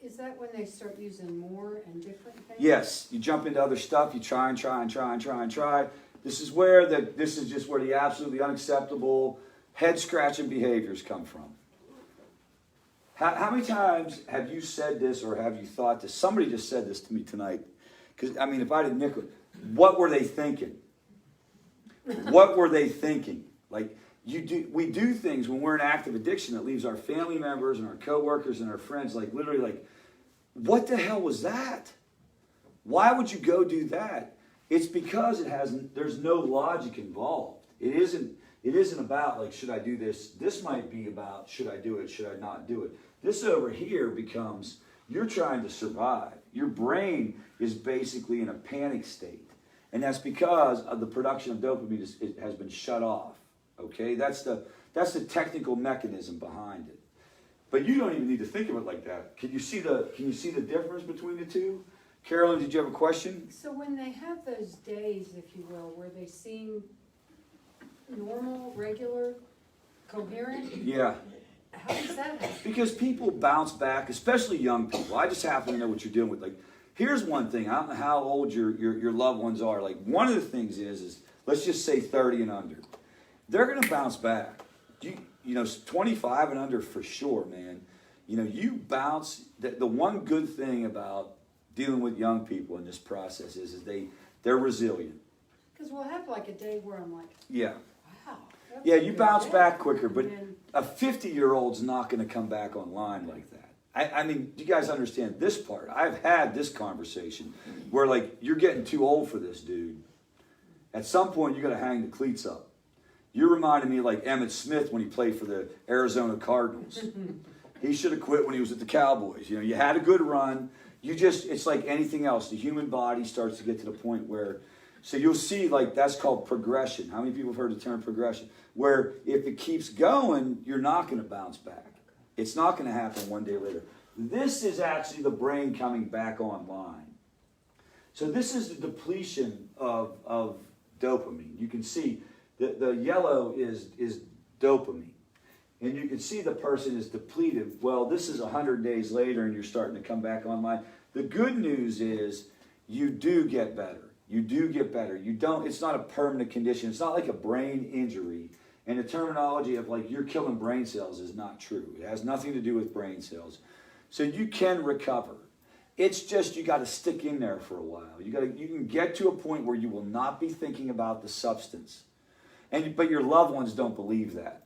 Speaker 4: Is that when they start using more and different things?
Speaker 2: Yes, you jump into other stuff. You try and try and try and try and try. This is just where the absolutely unacceptable head-scratching behaviors come from. How many times have you said this or have you thought this? Somebody just said this to me tonight. Because, I mean, if I didn't nickel, what were they thinking? What were they thinking? Like, we do things when we're in active addiction that leaves our family members and our coworkers and our friends, like, literally like, what the hell was that? Why would you go do that? It's because there's no logic involved. It isn't about, like, should I do this? This might be about, should I do it? Should I not do it? This over here becomes, you're trying to survive. Your brain is basically in a panic state. And that's because of the production of dopamine has been shut off. Okay? That's the technical mechanism behind it. But you don't even need to think of it like that. Can you see the difference between the two? Carolyn, did you have a question?
Speaker 4: So when they have those days, if you will, where they seem normal, regular, coherent,
Speaker 2: Yeah.
Speaker 4: how does that happen?
Speaker 2: Because people bounce back, especially young people. I just happen to know what you're dealing with. Like, here's one thing. I don't know how old your loved ones are. Like, one of the things is let's just say 30 and under. They're going to bounce back. You know, 25 and under for sure, man. You know, you bounce. The one good thing about dealing with young people in this process is they're resilient.
Speaker 4: Because we'll have like a day where I'm like,
Speaker 2: Yeah.
Speaker 4: wow. that
Speaker 2: Yeah,
Speaker 4: was a
Speaker 2: you
Speaker 4: good
Speaker 2: bounce
Speaker 4: day.
Speaker 2: back quicker, but
Speaker 4: And then-
Speaker 2: a 50-year-old's not going to come back online like that. I mean, do you guys understand this part? I've had this conversation where, like, you're getting too old for this, dude. At some point, you got to hang the cleats up. You reminded me of, like, Emmitt Smith when he played for the Arizona Cardinals. He should have quit when he was at the Cowboys. You know, you had a good run. It's like anything else. The human body starts to get to the point where, so you'll see, like, that's called progression. How many people have heard the term progression? Where if it keeps going, you're not going to bounce back. It's not going to happen one day later. This is actually the brain coming back online. So this is the depletion of dopamine. You can see the yellow is dopamine. And you can see the person is depleted. Well, this is 100 days later and you're starting to come back online. The good news is you do get better. You do get better. It's not a permanent condition. It's not like a brain injury. And the terminology of like you're killing brain cells is not true. It has nothing to do with brain cells. So you can recover. It's just you got to stick in there for a while. You can get to a point where you will not be thinking about the substance. But your loved ones don't believe that.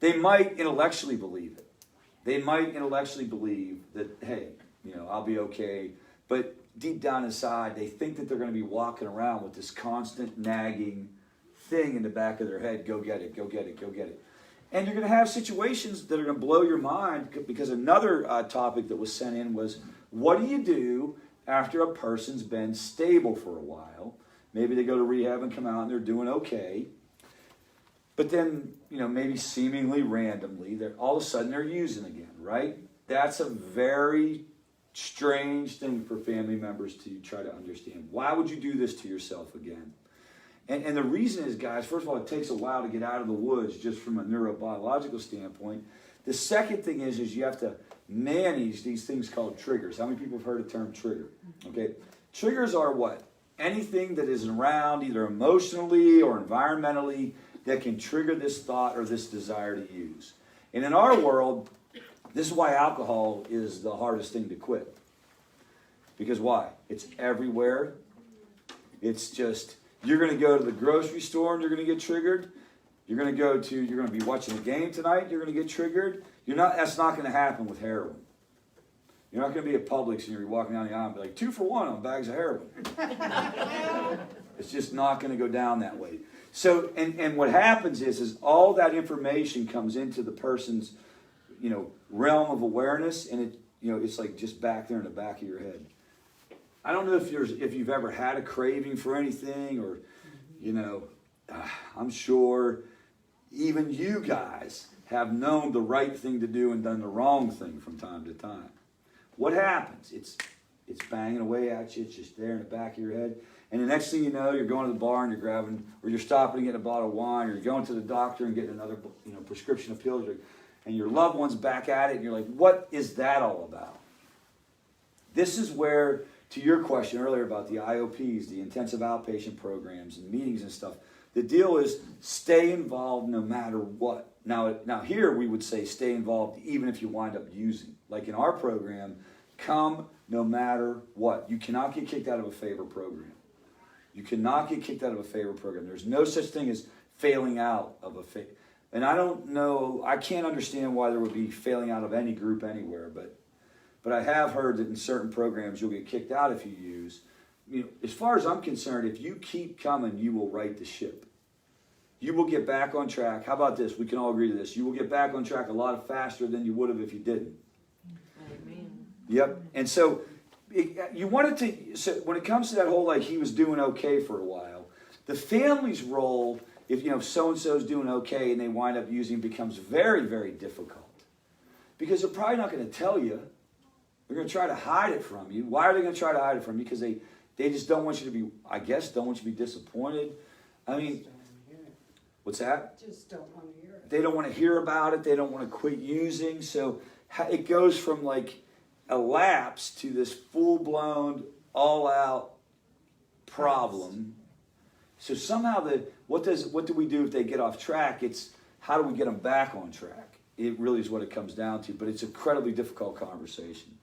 Speaker 2: They might intellectually believe it. They might intellectually believe that, hey, I'll be okay. But deep down inside, they think that they're going to be walking around with this constant nagging thing in the back of their head. Go get it, go get it, go get it. And you're going to have situations that are going to blow your mind, because another topic that was sent in was, what do you do after a person's been stable for a while? Maybe they go to rehab and come out and they're doing okay. But then, maybe seemingly randomly, all of a sudden they're using again, right? That's a very strange thing for family members to try to understand. Why would you do this to yourself again? And the reason is, guys, first of all, it takes a while to get out of the woods just from a neurobiological standpoint. The second thing is you have to manage these things called triggers. How many people have heard the term trigger? Okay, triggers are what? Anything that is around either emotionally or environmentally that can trigger this thought or this desire to use. And in our world, this is why alcohol is the hardest thing to quit. Because why? It's everywhere. It's just, you're going to go to the grocery store and you're going to get triggered. You're going to be watching a game tonight, you're going to get triggered. That's not going to happen with heroin. You're not going to be at Publix and you're walking down the aisle and be like, 2 for $1 on bags of heroin. It's just not going to go down that way. So, and what happens is all that information comes into the person's, realm of awareness, and it's like just back there in the back of your head. I don't know if you've ever had a craving for anything, or, I'm sure even you guys have known the right thing to do and done the wrong thing from time to time. What happens? It's banging away at you. It's just there in the back of your head. And the next thing you know, you're going to the bar and you're grabbing, or you're stopping to get a bottle of wine, or you're going to the doctor and getting another, prescription of pills, and your loved one's back at it, and you're like, what is that all about? This is where, to your question earlier about the IOPs, the intensive outpatient programs and meetings and stuff, the deal is stay involved no matter what. Now here we would say stay involved even if you wind up using. Like in our program, come no matter what. You cannot get kicked out of a favor program. You cannot get kicked out of a favor program. There's no such thing as failing out of a favor. And I don't know, I can't understand why there would be failing out of any group anywhere, but I have heard that in certain programs you'll get kicked out if you use. As far as I'm concerned, if you keep coming, you will right the ship. You will get back on track. How about this? We can all agree to this. You will get back on track a lot faster than you would have if you didn't.
Speaker 5: Amen.
Speaker 2: Yep. And so you wanted to, so when it comes to that whole, like, he was doing okay for a while, the family's role, if so-and-so's doing okay and they wind up using, becomes very, very difficult. Because they're probably not going to tell you. They're going to try to hide it from you. Why are they going to try to hide it from you? Because they just don't want you to be, don't want you to be disappointed. I mean, what's that?
Speaker 4: Just don't want to hear it.
Speaker 2: They don't want to hear about it. They don't want to quit using. So it goes from like a lapse to this full-blown, all-out problem. So somehow what do we do if they get off track? It's how do we get them back on track? It really is what it comes down to. But it's an incredibly difficult conversation.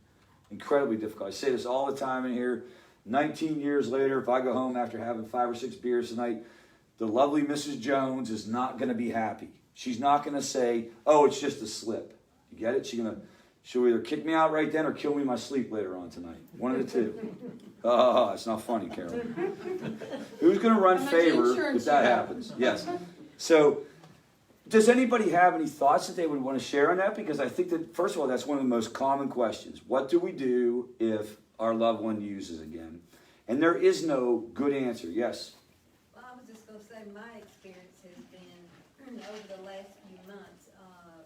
Speaker 2: Incredibly difficult. I say this all the time in here. 19 years later, if I go home after having 5 or 6 beers tonight, the lovely Mrs. Jones is not going to be happy. She's not going to say, oh, it's just a slip. You get it? She'll either kick me out right then or kill me in my sleep later on tonight. One of the two. Oh, it's not funny, Carol. Who's going to run favor if that happens? Yes. So, does anybody have any thoughts that they would want to share on that? Because I think that, first of all, that's one of the most common questions. What do we do if our loved one uses again? And there is no good answer. Yes?
Speaker 9: Well, I was just going to say my experience has been, over the last few months,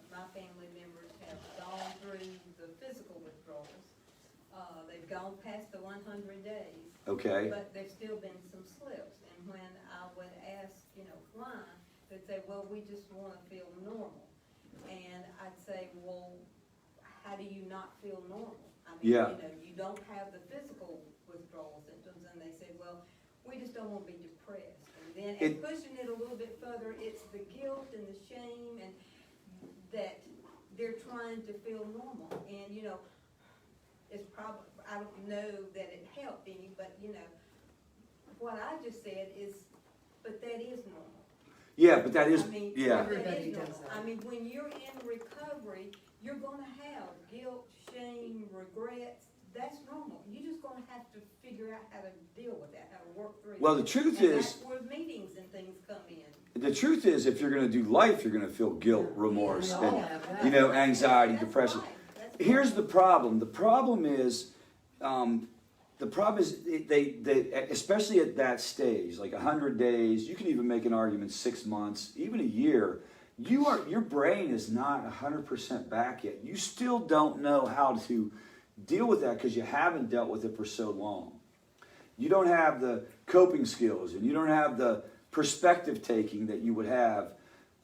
Speaker 9: my family members have gone through the physical withdrawals. They've gone past the 100 days.
Speaker 2: Okay.
Speaker 9: But there's still been some slips. And when I would ask, why, they'd say, well, we just want to feel normal. And I'd say, well, how do you not feel normal? I mean,
Speaker 2: Yeah.
Speaker 9: You don't have the physical withdrawal symptoms. And they said, well, we just don't want to be depressed. And then,
Speaker 2: It-
Speaker 9: and pushing it a little bit further, it's the guilt and the shame and that they're trying to feel normal. And, you know, it's probably, I don't know that it helped any, but, you know, what I just said is, but that is normal.
Speaker 2: Yeah, but that is,
Speaker 9: I mean,
Speaker 2: yeah.
Speaker 9: that is
Speaker 4: Everybody
Speaker 9: normal.
Speaker 4: does that.
Speaker 9: I mean, when you're in recovery, you're gonna have guilt, shame, regrets. That's normal. You're just gonna have to figure out how to deal with that, how to work through it.
Speaker 2: Well, the truth
Speaker 9: And
Speaker 2: is,
Speaker 9: that's where meetings and things come in.
Speaker 2: the truth is, if you're going to do life, you're going to feel guilt, remorse,
Speaker 4: We all
Speaker 2: and
Speaker 4: have that.
Speaker 2: you know, anxiety,
Speaker 9: That's
Speaker 2: depression.
Speaker 9: fine. That's
Speaker 2: Here's
Speaker 9: fine.
Speaker 2: the problem. The problem is, they especially at that stage, like 100 days, you can even make an argument 6 months, even a year. Your brain is not 100% back yet. You still don't know how to deal with that because you haven't dealt with it for so long. You don't have the coping skills, and you don't have the perspective taking that you would have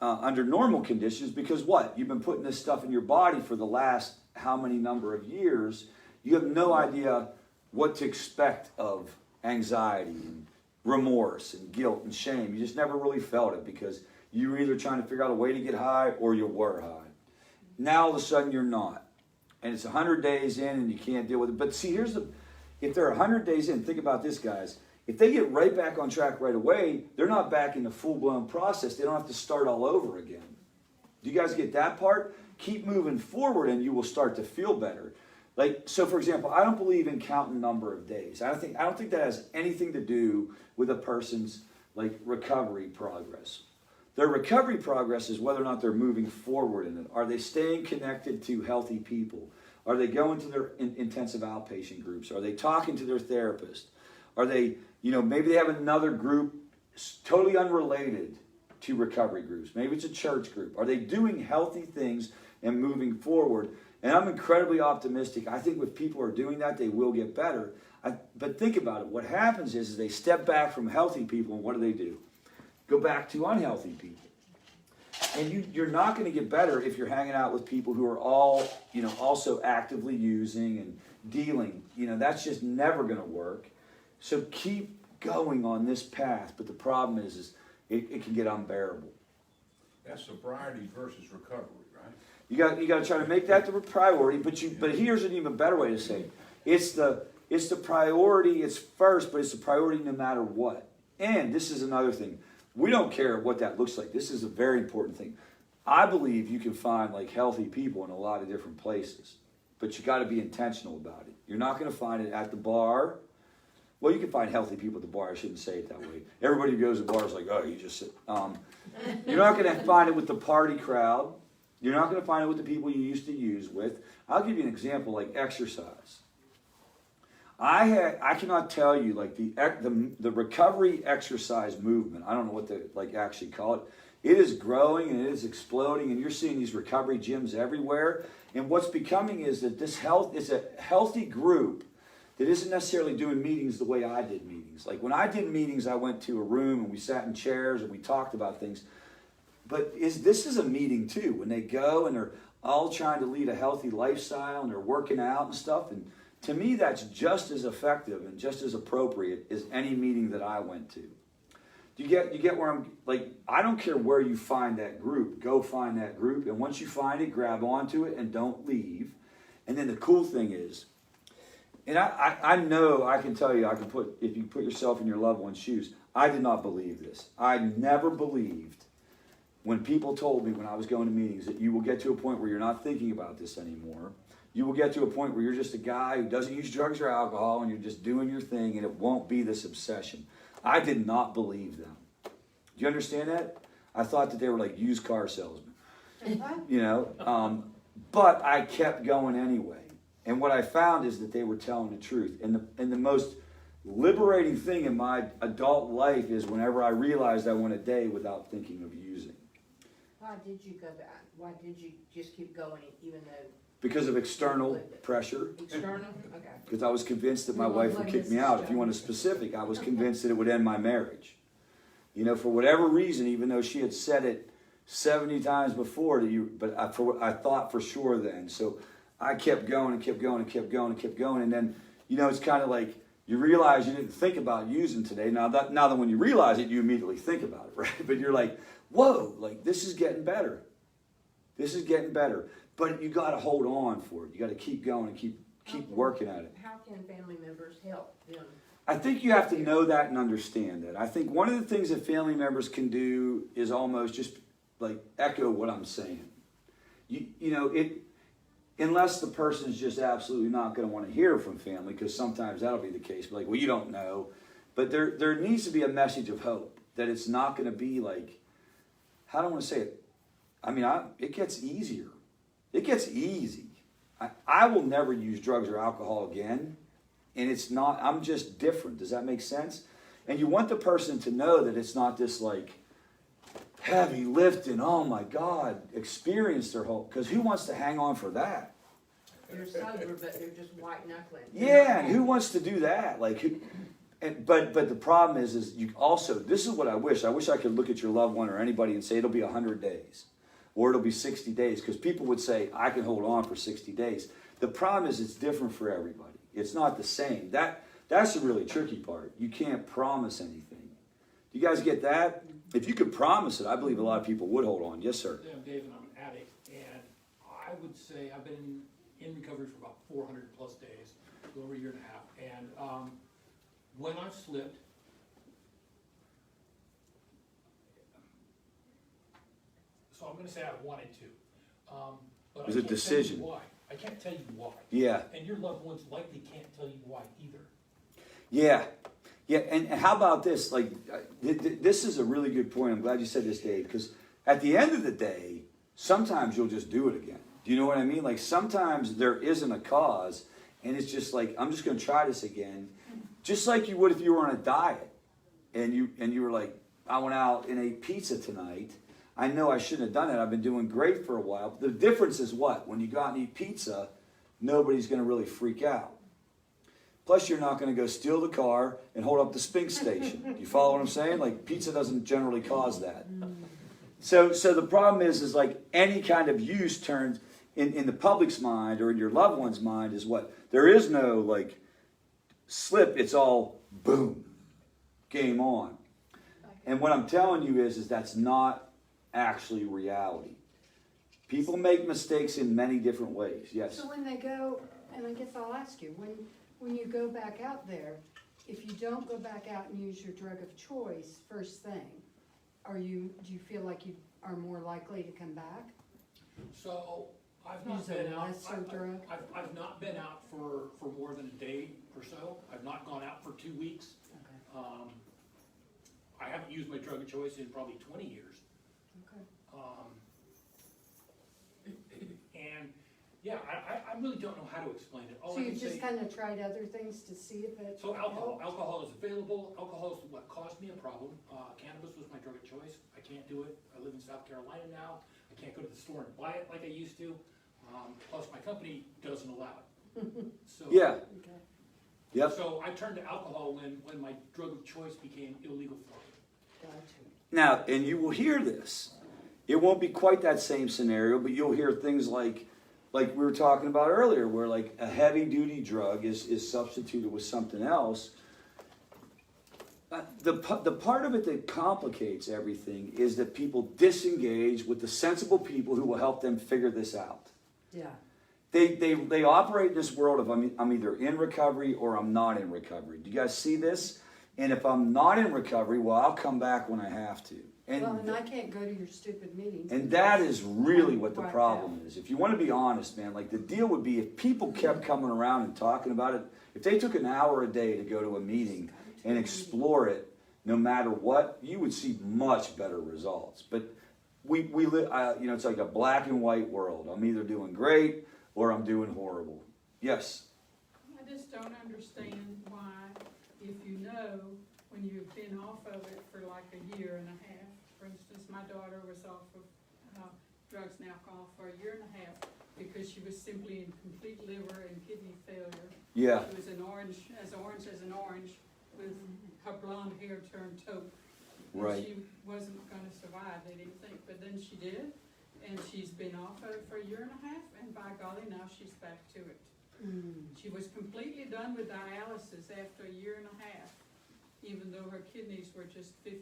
Speaker 2: under normal conditions, because what? You've been putting this stuff in your body for the last how many number of years. You have no idea what to expect of anxiety and remorse and guilt and shame. You just never really felt it because you were either trying to figure out a way to get high or you were high. Now all of a sudden you're not. And it's 100 days in and you can't deal with it. But see, if they're 100 days in, think about this, guys. If they get right back on track right away, they're not back in the full-blown process. They don't have to start all over again. Do you guys get that part? Keep moving forward and you will start to feel better. Like, so for example, I don't believe in counting number of days. I don't think that has anything to do with a person's like recovery progress. Their recovery progress is whether or not they're moving forward in it. Are they staying connected to healthy people? Are they going to their intensive outpatient groups? Are they talking to their therapist? Are they, maybe they have another group totally unrelated to recovery groups. Maybe it's a church group. Are they doing healthy things and moving forward? And I'm incredibly optimistic. I think if people are doing that, they will get better. But think about it. What happens is they step back from healthy people, and what do? Go back to unhealthy people. And you're not going to get better if you're hanging out with people who are all, also actively using and dealing. That's just never going to work. So keep going on this path. But the problem is it can get unbearable.
Speaker 6: That's sobriety versus recovery, right?
Speaker 2: You got to try to make that the priority. But here's an even better way to say it. It's the priority. It's first, but it's the priority no matter what. And this is another thing. We don't care what that looks like. This is a very important thing. I believe you can find like healthy people in a lot of different places, but you got to be intentional about it. You're not going to find it at the bar. Well, you can find healthy people at the bar. I shouldn't say it that way. Everybody who goes to bars like, oh, you just sit. You're not going to find it with the party crowd. You're not going to find it with the people you used to use with. I'll give you an example, like exercise. I cannot tell you like the recovery exercise movement. I don't know what to actually call it. It is growing and it is exploding, and you're seeing these recovery gyms everywhere. And what's becoming is that this is a healthy group that isn't necessarily doing meetings the way I did meetings. Like when I did meetings, I went to a room and we sat in chairs and we talked about things. But this is a meeting too. When they go and they're all trying to lead a healthy lifestyle and they're working out and stuff. And to me, that's just as effective and just as appropriate as any meeting that I went to. You get where I'm like, I don't care where you find that group. Go find that group. And once you find it, grab onto it and don't leave. And then the cool thing is, and I know I can tell you, if you put yourself in your loved one's shoes, I did not believe this. I never believed when people told me when I was going to meetings that you will get to a point where you're not thinking about this anymore. You will get to a point where you're just a guy who doesn't use drugs or alcohol and you're just doing your thing and it won't be this obsession. I did not believe them. Do you understand that? I thought that they were like used car salesmen. But I kept going anyway. And what I found is that they were telling the truth. And the most liberating thing in my adult life is whenever I realized I went a day without thinking of using.
Speaker 8: Why did you go back? Why did you just keep going even though?
Speaker 2: Because of external pressure.
Speaker 8: External? Okay.
Speaker 2: Because I was convinced that my wife would kick me out. If you want a specific, I was convinced that it would end my marriage. For whatever reason, even though she had said it 70 times before to you, but I thought for sure then. So I kept going and kept going and kept going and kept going. And then, it's kind of like You realize you didn't think about using today. Now that when you realize it, you immediately think about it, right? But you're like, whoa, like this is getting better. This is getting better. But you got to hold on for it. You got to keep going and keep working at it.
Speaker 8: How can family members help them?
Speaker 2: I think you have to know that and understand that. I think one of the things that family members can do is almost just like echo what I'm saying. You know, unless the person's just absolutely not going to want to hear from family, because sometimes that'll be the case. But like, well, you don't know. But there needs to be a message of hope that it's not going to be like, how do I want to say it? I mean, it gets easier. It gets easy. I will never use drugs or alcohol again. And it's not, I'm just different. Does that make sense? And you want the person to know that it's not this like heavy lifting, oh my God, experience their whole, because who wants to hang on for that?
Speaker 8: They're sober, but they're just white knuckling.
Speaker 2: Yeah, and who wants to do that? Like, but the problem is you also, this is what I wish I could look at your loved one or anybody and say it'll be 100 days or it'll be 60 days, because people would say, I can hold on for 60 days. The problem is it's different for everybody. It's not the same. That's the really tricky part. You can't promise anything. Do you guys get that? If you could promise it, I believe a lot of people would hold on. Yes, sir.
Speaker 3: I'm Dave, and I'm an addict, and I would say I've been in recovery for about 400 plus days, a little over a year and a half. And when I've slipped, so I'm going to say I wanted to, but
Speaker 2: It was
Speaker 3: I
Speaker 2: a
Speaker 3: can't
Speaker 2: decision.
Speaker 3: tell you why. I can't tell you why.
Speaker 2: Yeah.
Speaker 3: And your loved ones likely can't tell you why either.
Speaker 2: Yeah. Yeah, and how about this? Like, this is a really good point. I'm glad you said this, Dave, because at the end of the day, sometimes you'll just do it again. Do you know what I mean? Like, sometimes there isn't a cause, and it's just like, I'm just going to try this again, just like you would if you were on a diet, and you were like, I went out and ate pizza tonight. I know I shouldn't have done it. I've been doing great for a while. The difference is what? When you go out and eat pizza, nobody's going to really freak out. Plus, you're not going to go steal the car and hold up the Spink station. You follow what I'm saying? Like, pizza doesn't generally cause that. So the problem is like any kind of use turns in the public's mind or in your loved one's mind is what? There is no like slip. It's all boom, game on. And what I'm telling you is that's not actually reality. People make mistakes in many different ways. Yes.
Speaker 4: So when they go, and I guess I'll ask you, when you go back out there, if you don't go back out and use your drug of choice first thing, do you feel like you are more likely to come back?
Speaker 3: So I've not
Speaker 4: Use a
Speaker 3: been out.
Speaker 4: lesser drug?
Speaker 3: I've not been out for more than a day or so. I've not gone out for 2 weeks.
Speaker 4: Okay.
Speaker 3: I haven't used my drug of choice in probably 20 years.
Speaker 4: Okay.
Speaker 3: And yeah, I really don't know how to explain it. All
Speaker 4: So
Speaker 3: I
Speaker 4: you
Speaker 3: can
Speaker 4: just
Speaker 3: say,
Speaker 4: kind of tried other things to see if it
Speaker 3: so
Speaker 4: helped?
Speaker 3: alcohol is available. Alcohol is what caused me a problem. Cannabis was my drug of choice. I can't do it. I live in South Carolina now. I can't go to the store and buy it like I used to. Plus, my company doesn't allow it. So
Speaker 2: Yeah.
Speaker 4: Okay.
Speaker 2: Yep.
Speaker 3: So I turned to alcohol when my drug of choice became illegal for me.
Speaker 4: Gotcha.
Speaker 2: Now, and you will hear this. It won't be quite that same scenario, but you'll hear things like we were talking about earlier, where like a heavy duty drug is substituted with something else. The part of it that complicates everything is that people disengage with the sensible people who will help them figure this out.
Speaker 4: Yeah.
Speaker 2: They operate in this world of I'm either in recovery or I'm not in recovery. Do you guys see this? And if I'm not in recovery, well, I'll come back when I have to.
Speaker 4: And I can't go to your stupid meetings.
Speaker 2: And that is really what the
Speaker 4: Right,
Speaker 2: problem is. If you want to be honest, man, like the deal would be if people kept coming around and talking about it, if they took an hour a day to go to a meeting and explore it, no matter what, you would see much better results. But we live, it's like a black and white world. I'm either doing great or I'm doing horrible. Yes?
Speaker 10: I just don't understand why, if you know when you've been off of it for like a year and a half, for instance, my daughter was off of drugs and alcohol for a year and a half because she was simply in complete liver and kidney failure.
Speaker 2: Yeah.
Speaker 10: She was orange as an orange, with her blonde hair turned taupe. And
Speaker 2: Right.
Speaker 10: she wasn't gonna survive, they didn't think, but then she did, and she's been off of it for a year and a half, and by golly, now she's back to it. She was completely done with dialysis after a year and a half, even though her kidneys were just 15%.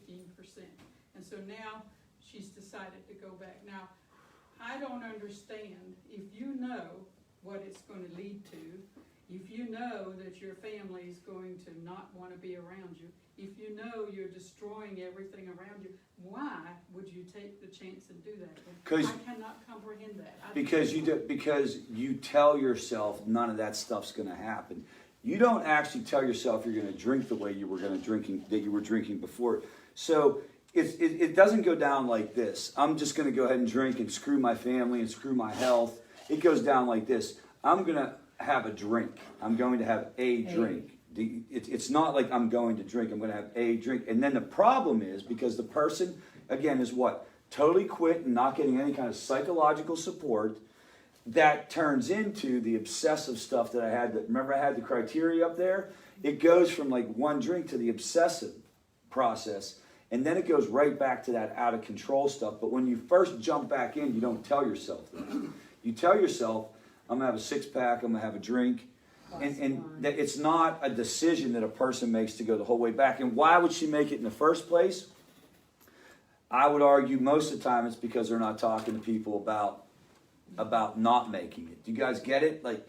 Speaker 10: And so now she's decided to go back. Now, I don't understand, if you know what it's going to lead to, if you know that your family is going to not want to be around you, if you know you're destroying everything around you, why would you take the chance and do that? I cannot comprehend that.
Speaker 2: Because you tell yourself none of that stuff's going to happen. You don't actually tell yourself you're going to drink the way you were drinking before. So it doesn't go down like this. I'm just going to go ahead and drink and screw my family and screw my health. It goes down like this. I'm going to have a drink. I'm going to have a drink. It's not like I'm going to drink. I'm going to have a drink. And then the problem is, because the person, again, is what? Totally quit and not getting any kind of psychological support. That turns into the obsessive stuff that I had. Remember I had the criteria up there? It goes from like one drink to the obsessive process. And then it goes right back to that out of control stuff. But when you first jump back in, you don't tell yourself that. You tell yourself, I'm going to have a six-pack, I'm going to have a drink. And that it's not a decision that a person makes to go the whole way back. And why would she make it in the first place? I would argue most of the time it's because they're not talking to people about not making it. Do you guys get it? Like,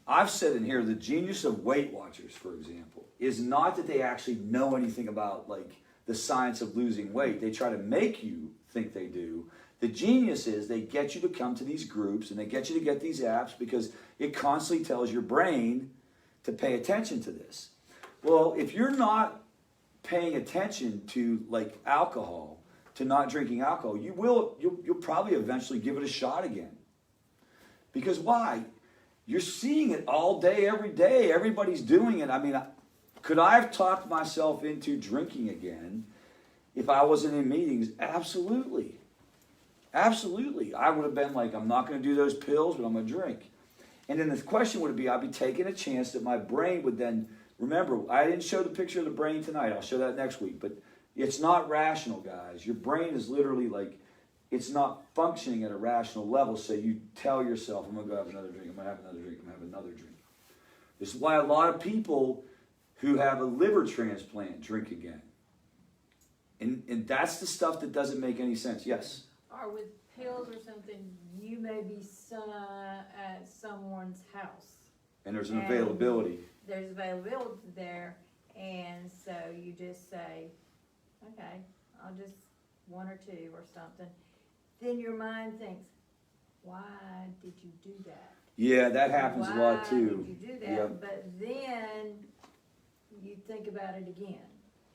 Speaker 2: I've said in here, the genius of Weight Watchers, for example, is not that they actually know anything about like the science of losing weight. They try to make you think they do. The genius is they get you to come to these groups and they get you to get these apps because it constantly tells your brain to pay attention to this. Well, if you're not paying attention to like alcohol, to not drinking alcohol, you'll probably eventually give it a shot again. Because why? You're seeing it all day, every day. Everybody's doing it. I mean, could I have talked myself into drinking again if I wasn't in meetings? Absolutely. Absolutely. I would have been like, I'm not going to do those pills, but I'm going to drink. And then the question would be, I'd be taking a chance that my brain would then, remember, I didn't show the picture of the brain tonight. I'll show that next week. But it's not rational, guys. Your brain is literally like, it's not functioning at a rational level. So you tell yourself, I'm going to go have another drink. I'm going to have another drink. I'm going to have another drink. This is why a lot of people who have a liver transplant drink again. And that's the stuff that doesn't make any sense. Yes?
Speaker 8: Or with pills or something, you may be at someone's house.
Speaker 2: And there's an availability.
Speaker 8: There's availability there, and so you just say, okay, I'll just one or two or something. Then your mind thinks, why did you do that?
Speaker 2: Yeah, that happens a lot too.
Speaker 8: Why did you do that?
Speaker 2: Yep.
Speaker 8: But then you think about it again.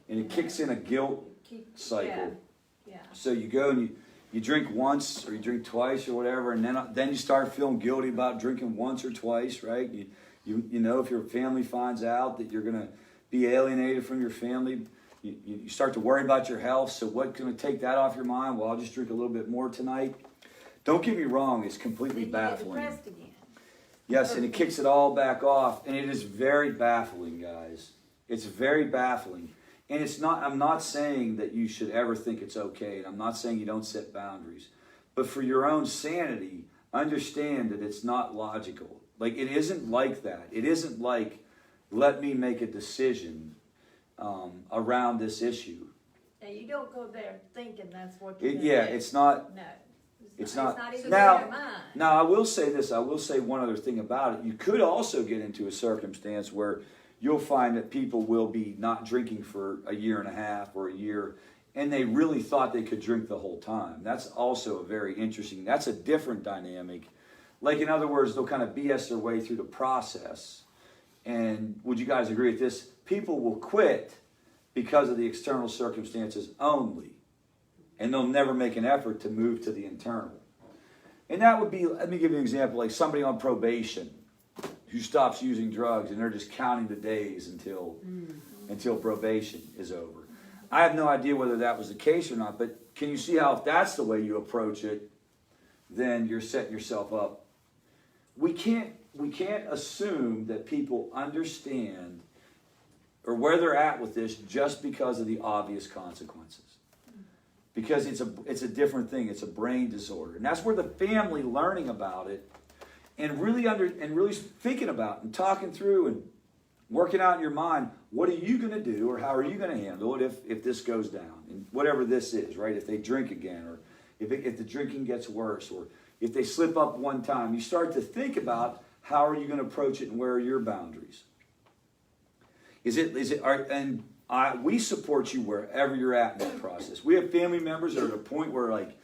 Speaker 2: And it kicks in a guilt cycle.
Speaker 8: Yeah.
Speaker 2: So you go and you drink once or you drink twice or whatever, and then you start feeling guilty about drinking once or twice, right? You know, if your family finds out that you're going to be alienated from your family, you start to worry about your health. So what's going to take that off your mind? Well, I'll just drink a little bit more tonight. Don't get me wrong, it's completely baffling.
Speaker 8: Then you get depressed again.
Speaker 2: Yes, and it kicks it all back off, and it is very baffling, guys. It's very baffling. And it's not, I'm not saying that you should ever think it's okay, and I'm not saying you don't set boundaries. But for your own sanity, understand that it's not logical. Like, it isn't like that. It isn't like, let me make a decision around this issue.
Speaker 8: And you don't go there thinking that's what you're going to
Speaker 2: Yeah,
Speaker 8: do.
Speaker 2: it's not.
Speaker 8: No.
Speaker 2: It's not.
Speaker 8: even
Speaker 2: Now,
Speaker 8: in your mind.
Speaker 2: now, I will say this. I will say one other thing about it. You could also get into a circumstance where you'll find that people will be not drinking for a year and a half or a year, and they really thought they could drink the whole time. That's also a very interesting, that's a different dynamic. Like, in other words, they'll kind of BS their way through the process. And would you guys agree with this? People will quit because of the external circumstances only. And they'll never make an effort to move to the internal. And that would be, let me give you an example, like somebody on probation who stops using drugs and they're just counting the days until probation is over. I have no idea whether that was the case or not, but can you see how if that's the way you approach it, then you're setting yourself up. We can't assume that people understand or where they're at with this just because of the obvious consequences. Because it's a different thing. It's a brain disorder. And that's where the family learning about it and really thinking about and talking through and working out in your mind, what are you going to do or how are you going to handle it if this goes down? And whatever this is, right? If they drink again, or if the drinking gets worse, or if they slip up one time, you start to think about how are you going to approach it and where are your boundaries? We support you wherever you're at in that process. We have family members that are at a point where, like,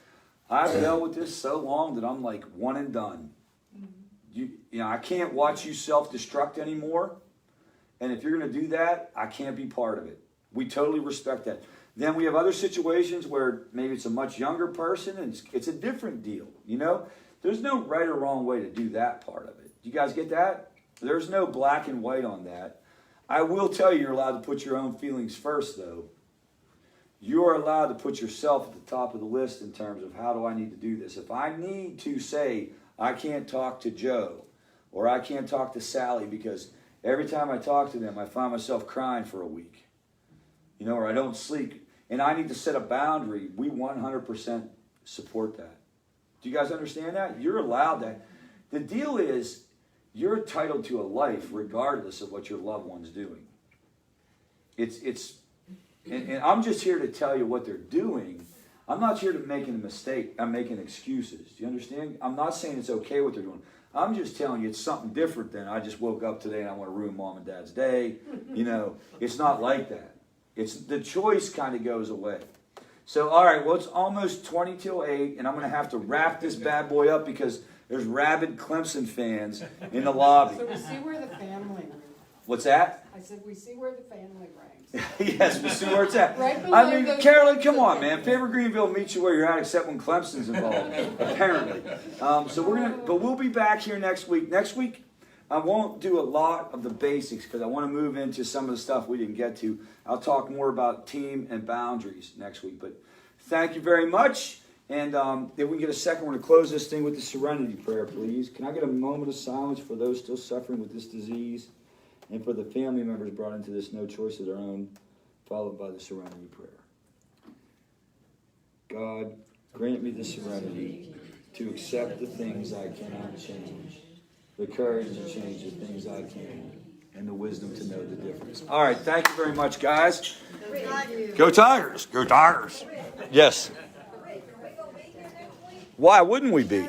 Speaker 2: I've dealt with this so long that I'm like one and done. You know, I can't watch you self-destruct anymore. And if you're going to do that, I can't be part of it. We totally respect that. Then we have other situations where maybe it's a much younger person and it's a different deal. You know, there's no right or wrong way to do that part of it. You guys get that? There's no black and white on that. I will tell you, you're allowed to put your own feelings first, though. You are allowed to put yourself at the top of the list in terms of how do I need to do this. If I need to say I can't talk to Joe or I can't talk to Sally because every time I talk to them, I find myself crying for a week, you know, or I don't sleep, and I need to set a boundary, we 100% support that. Do you guys understand that? You're allowed that. The deal is you're entitled to a life regardless of what your loved one's doing. And I'm just here to tell you what they're doing. I'm not here to make a mistake. I'm making excuses. Do you understand? I'm not saying it's okay what they're doing. I'm just telling you it's something different than I just woke up today and I want to ruin mom and dad's day. You know, it's not like that. It's the choice kind of goes away. So, all right, well, it's almost 20 till 8, and I'm going to have to wrap this bad boy up because there's rabid Clemson fans in the lobby.
Speaker 4: So we see where the family ranks.
Speaker 2: What's that?
Speaker 4: I said, we see where the family ranks.
Speaker 2: Yes, we see where it's at.
Speaker 4: Right below
Speaker 2: I mean,
Speaker 4: those
Speaker 2: Carolyn, come
Speaker 4: Clemson
Speaker 2: on,
Speaker 4: fans.
Speaker 2: man. Favorite Greenville meets you where you're at, except when Clemson's involved, apparently. But we'll be back here next week. Next week, I won't do a lot of the basics because I want to move into some of the stuff we didn't get to. I'll talk more about team and boundaries next week. But thank you very much. And if we can get a second, we're going to close this thing with the serenity prayer, please. Can I get a moment of silence for those still suffering with this disease and for the family members brought into this no choice of their own, followed by the serenity prayer. God, grant me the serenity to accept the things I cannot change, the courage to change the things I can, and the wisdom to know the difference. All right, thank you very much, guys. Go Tigers! Go Tigers! Yes. Why wouldn't we be?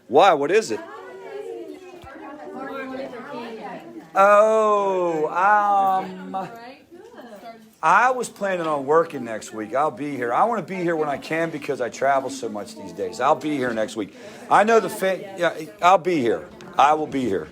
Speaker 2: Why? What is it? Oh, I was planning on working next week. I'll be here. I want to be here when I can because I travel so much these days. I'll be here next week. I know I'll be here. I will be here.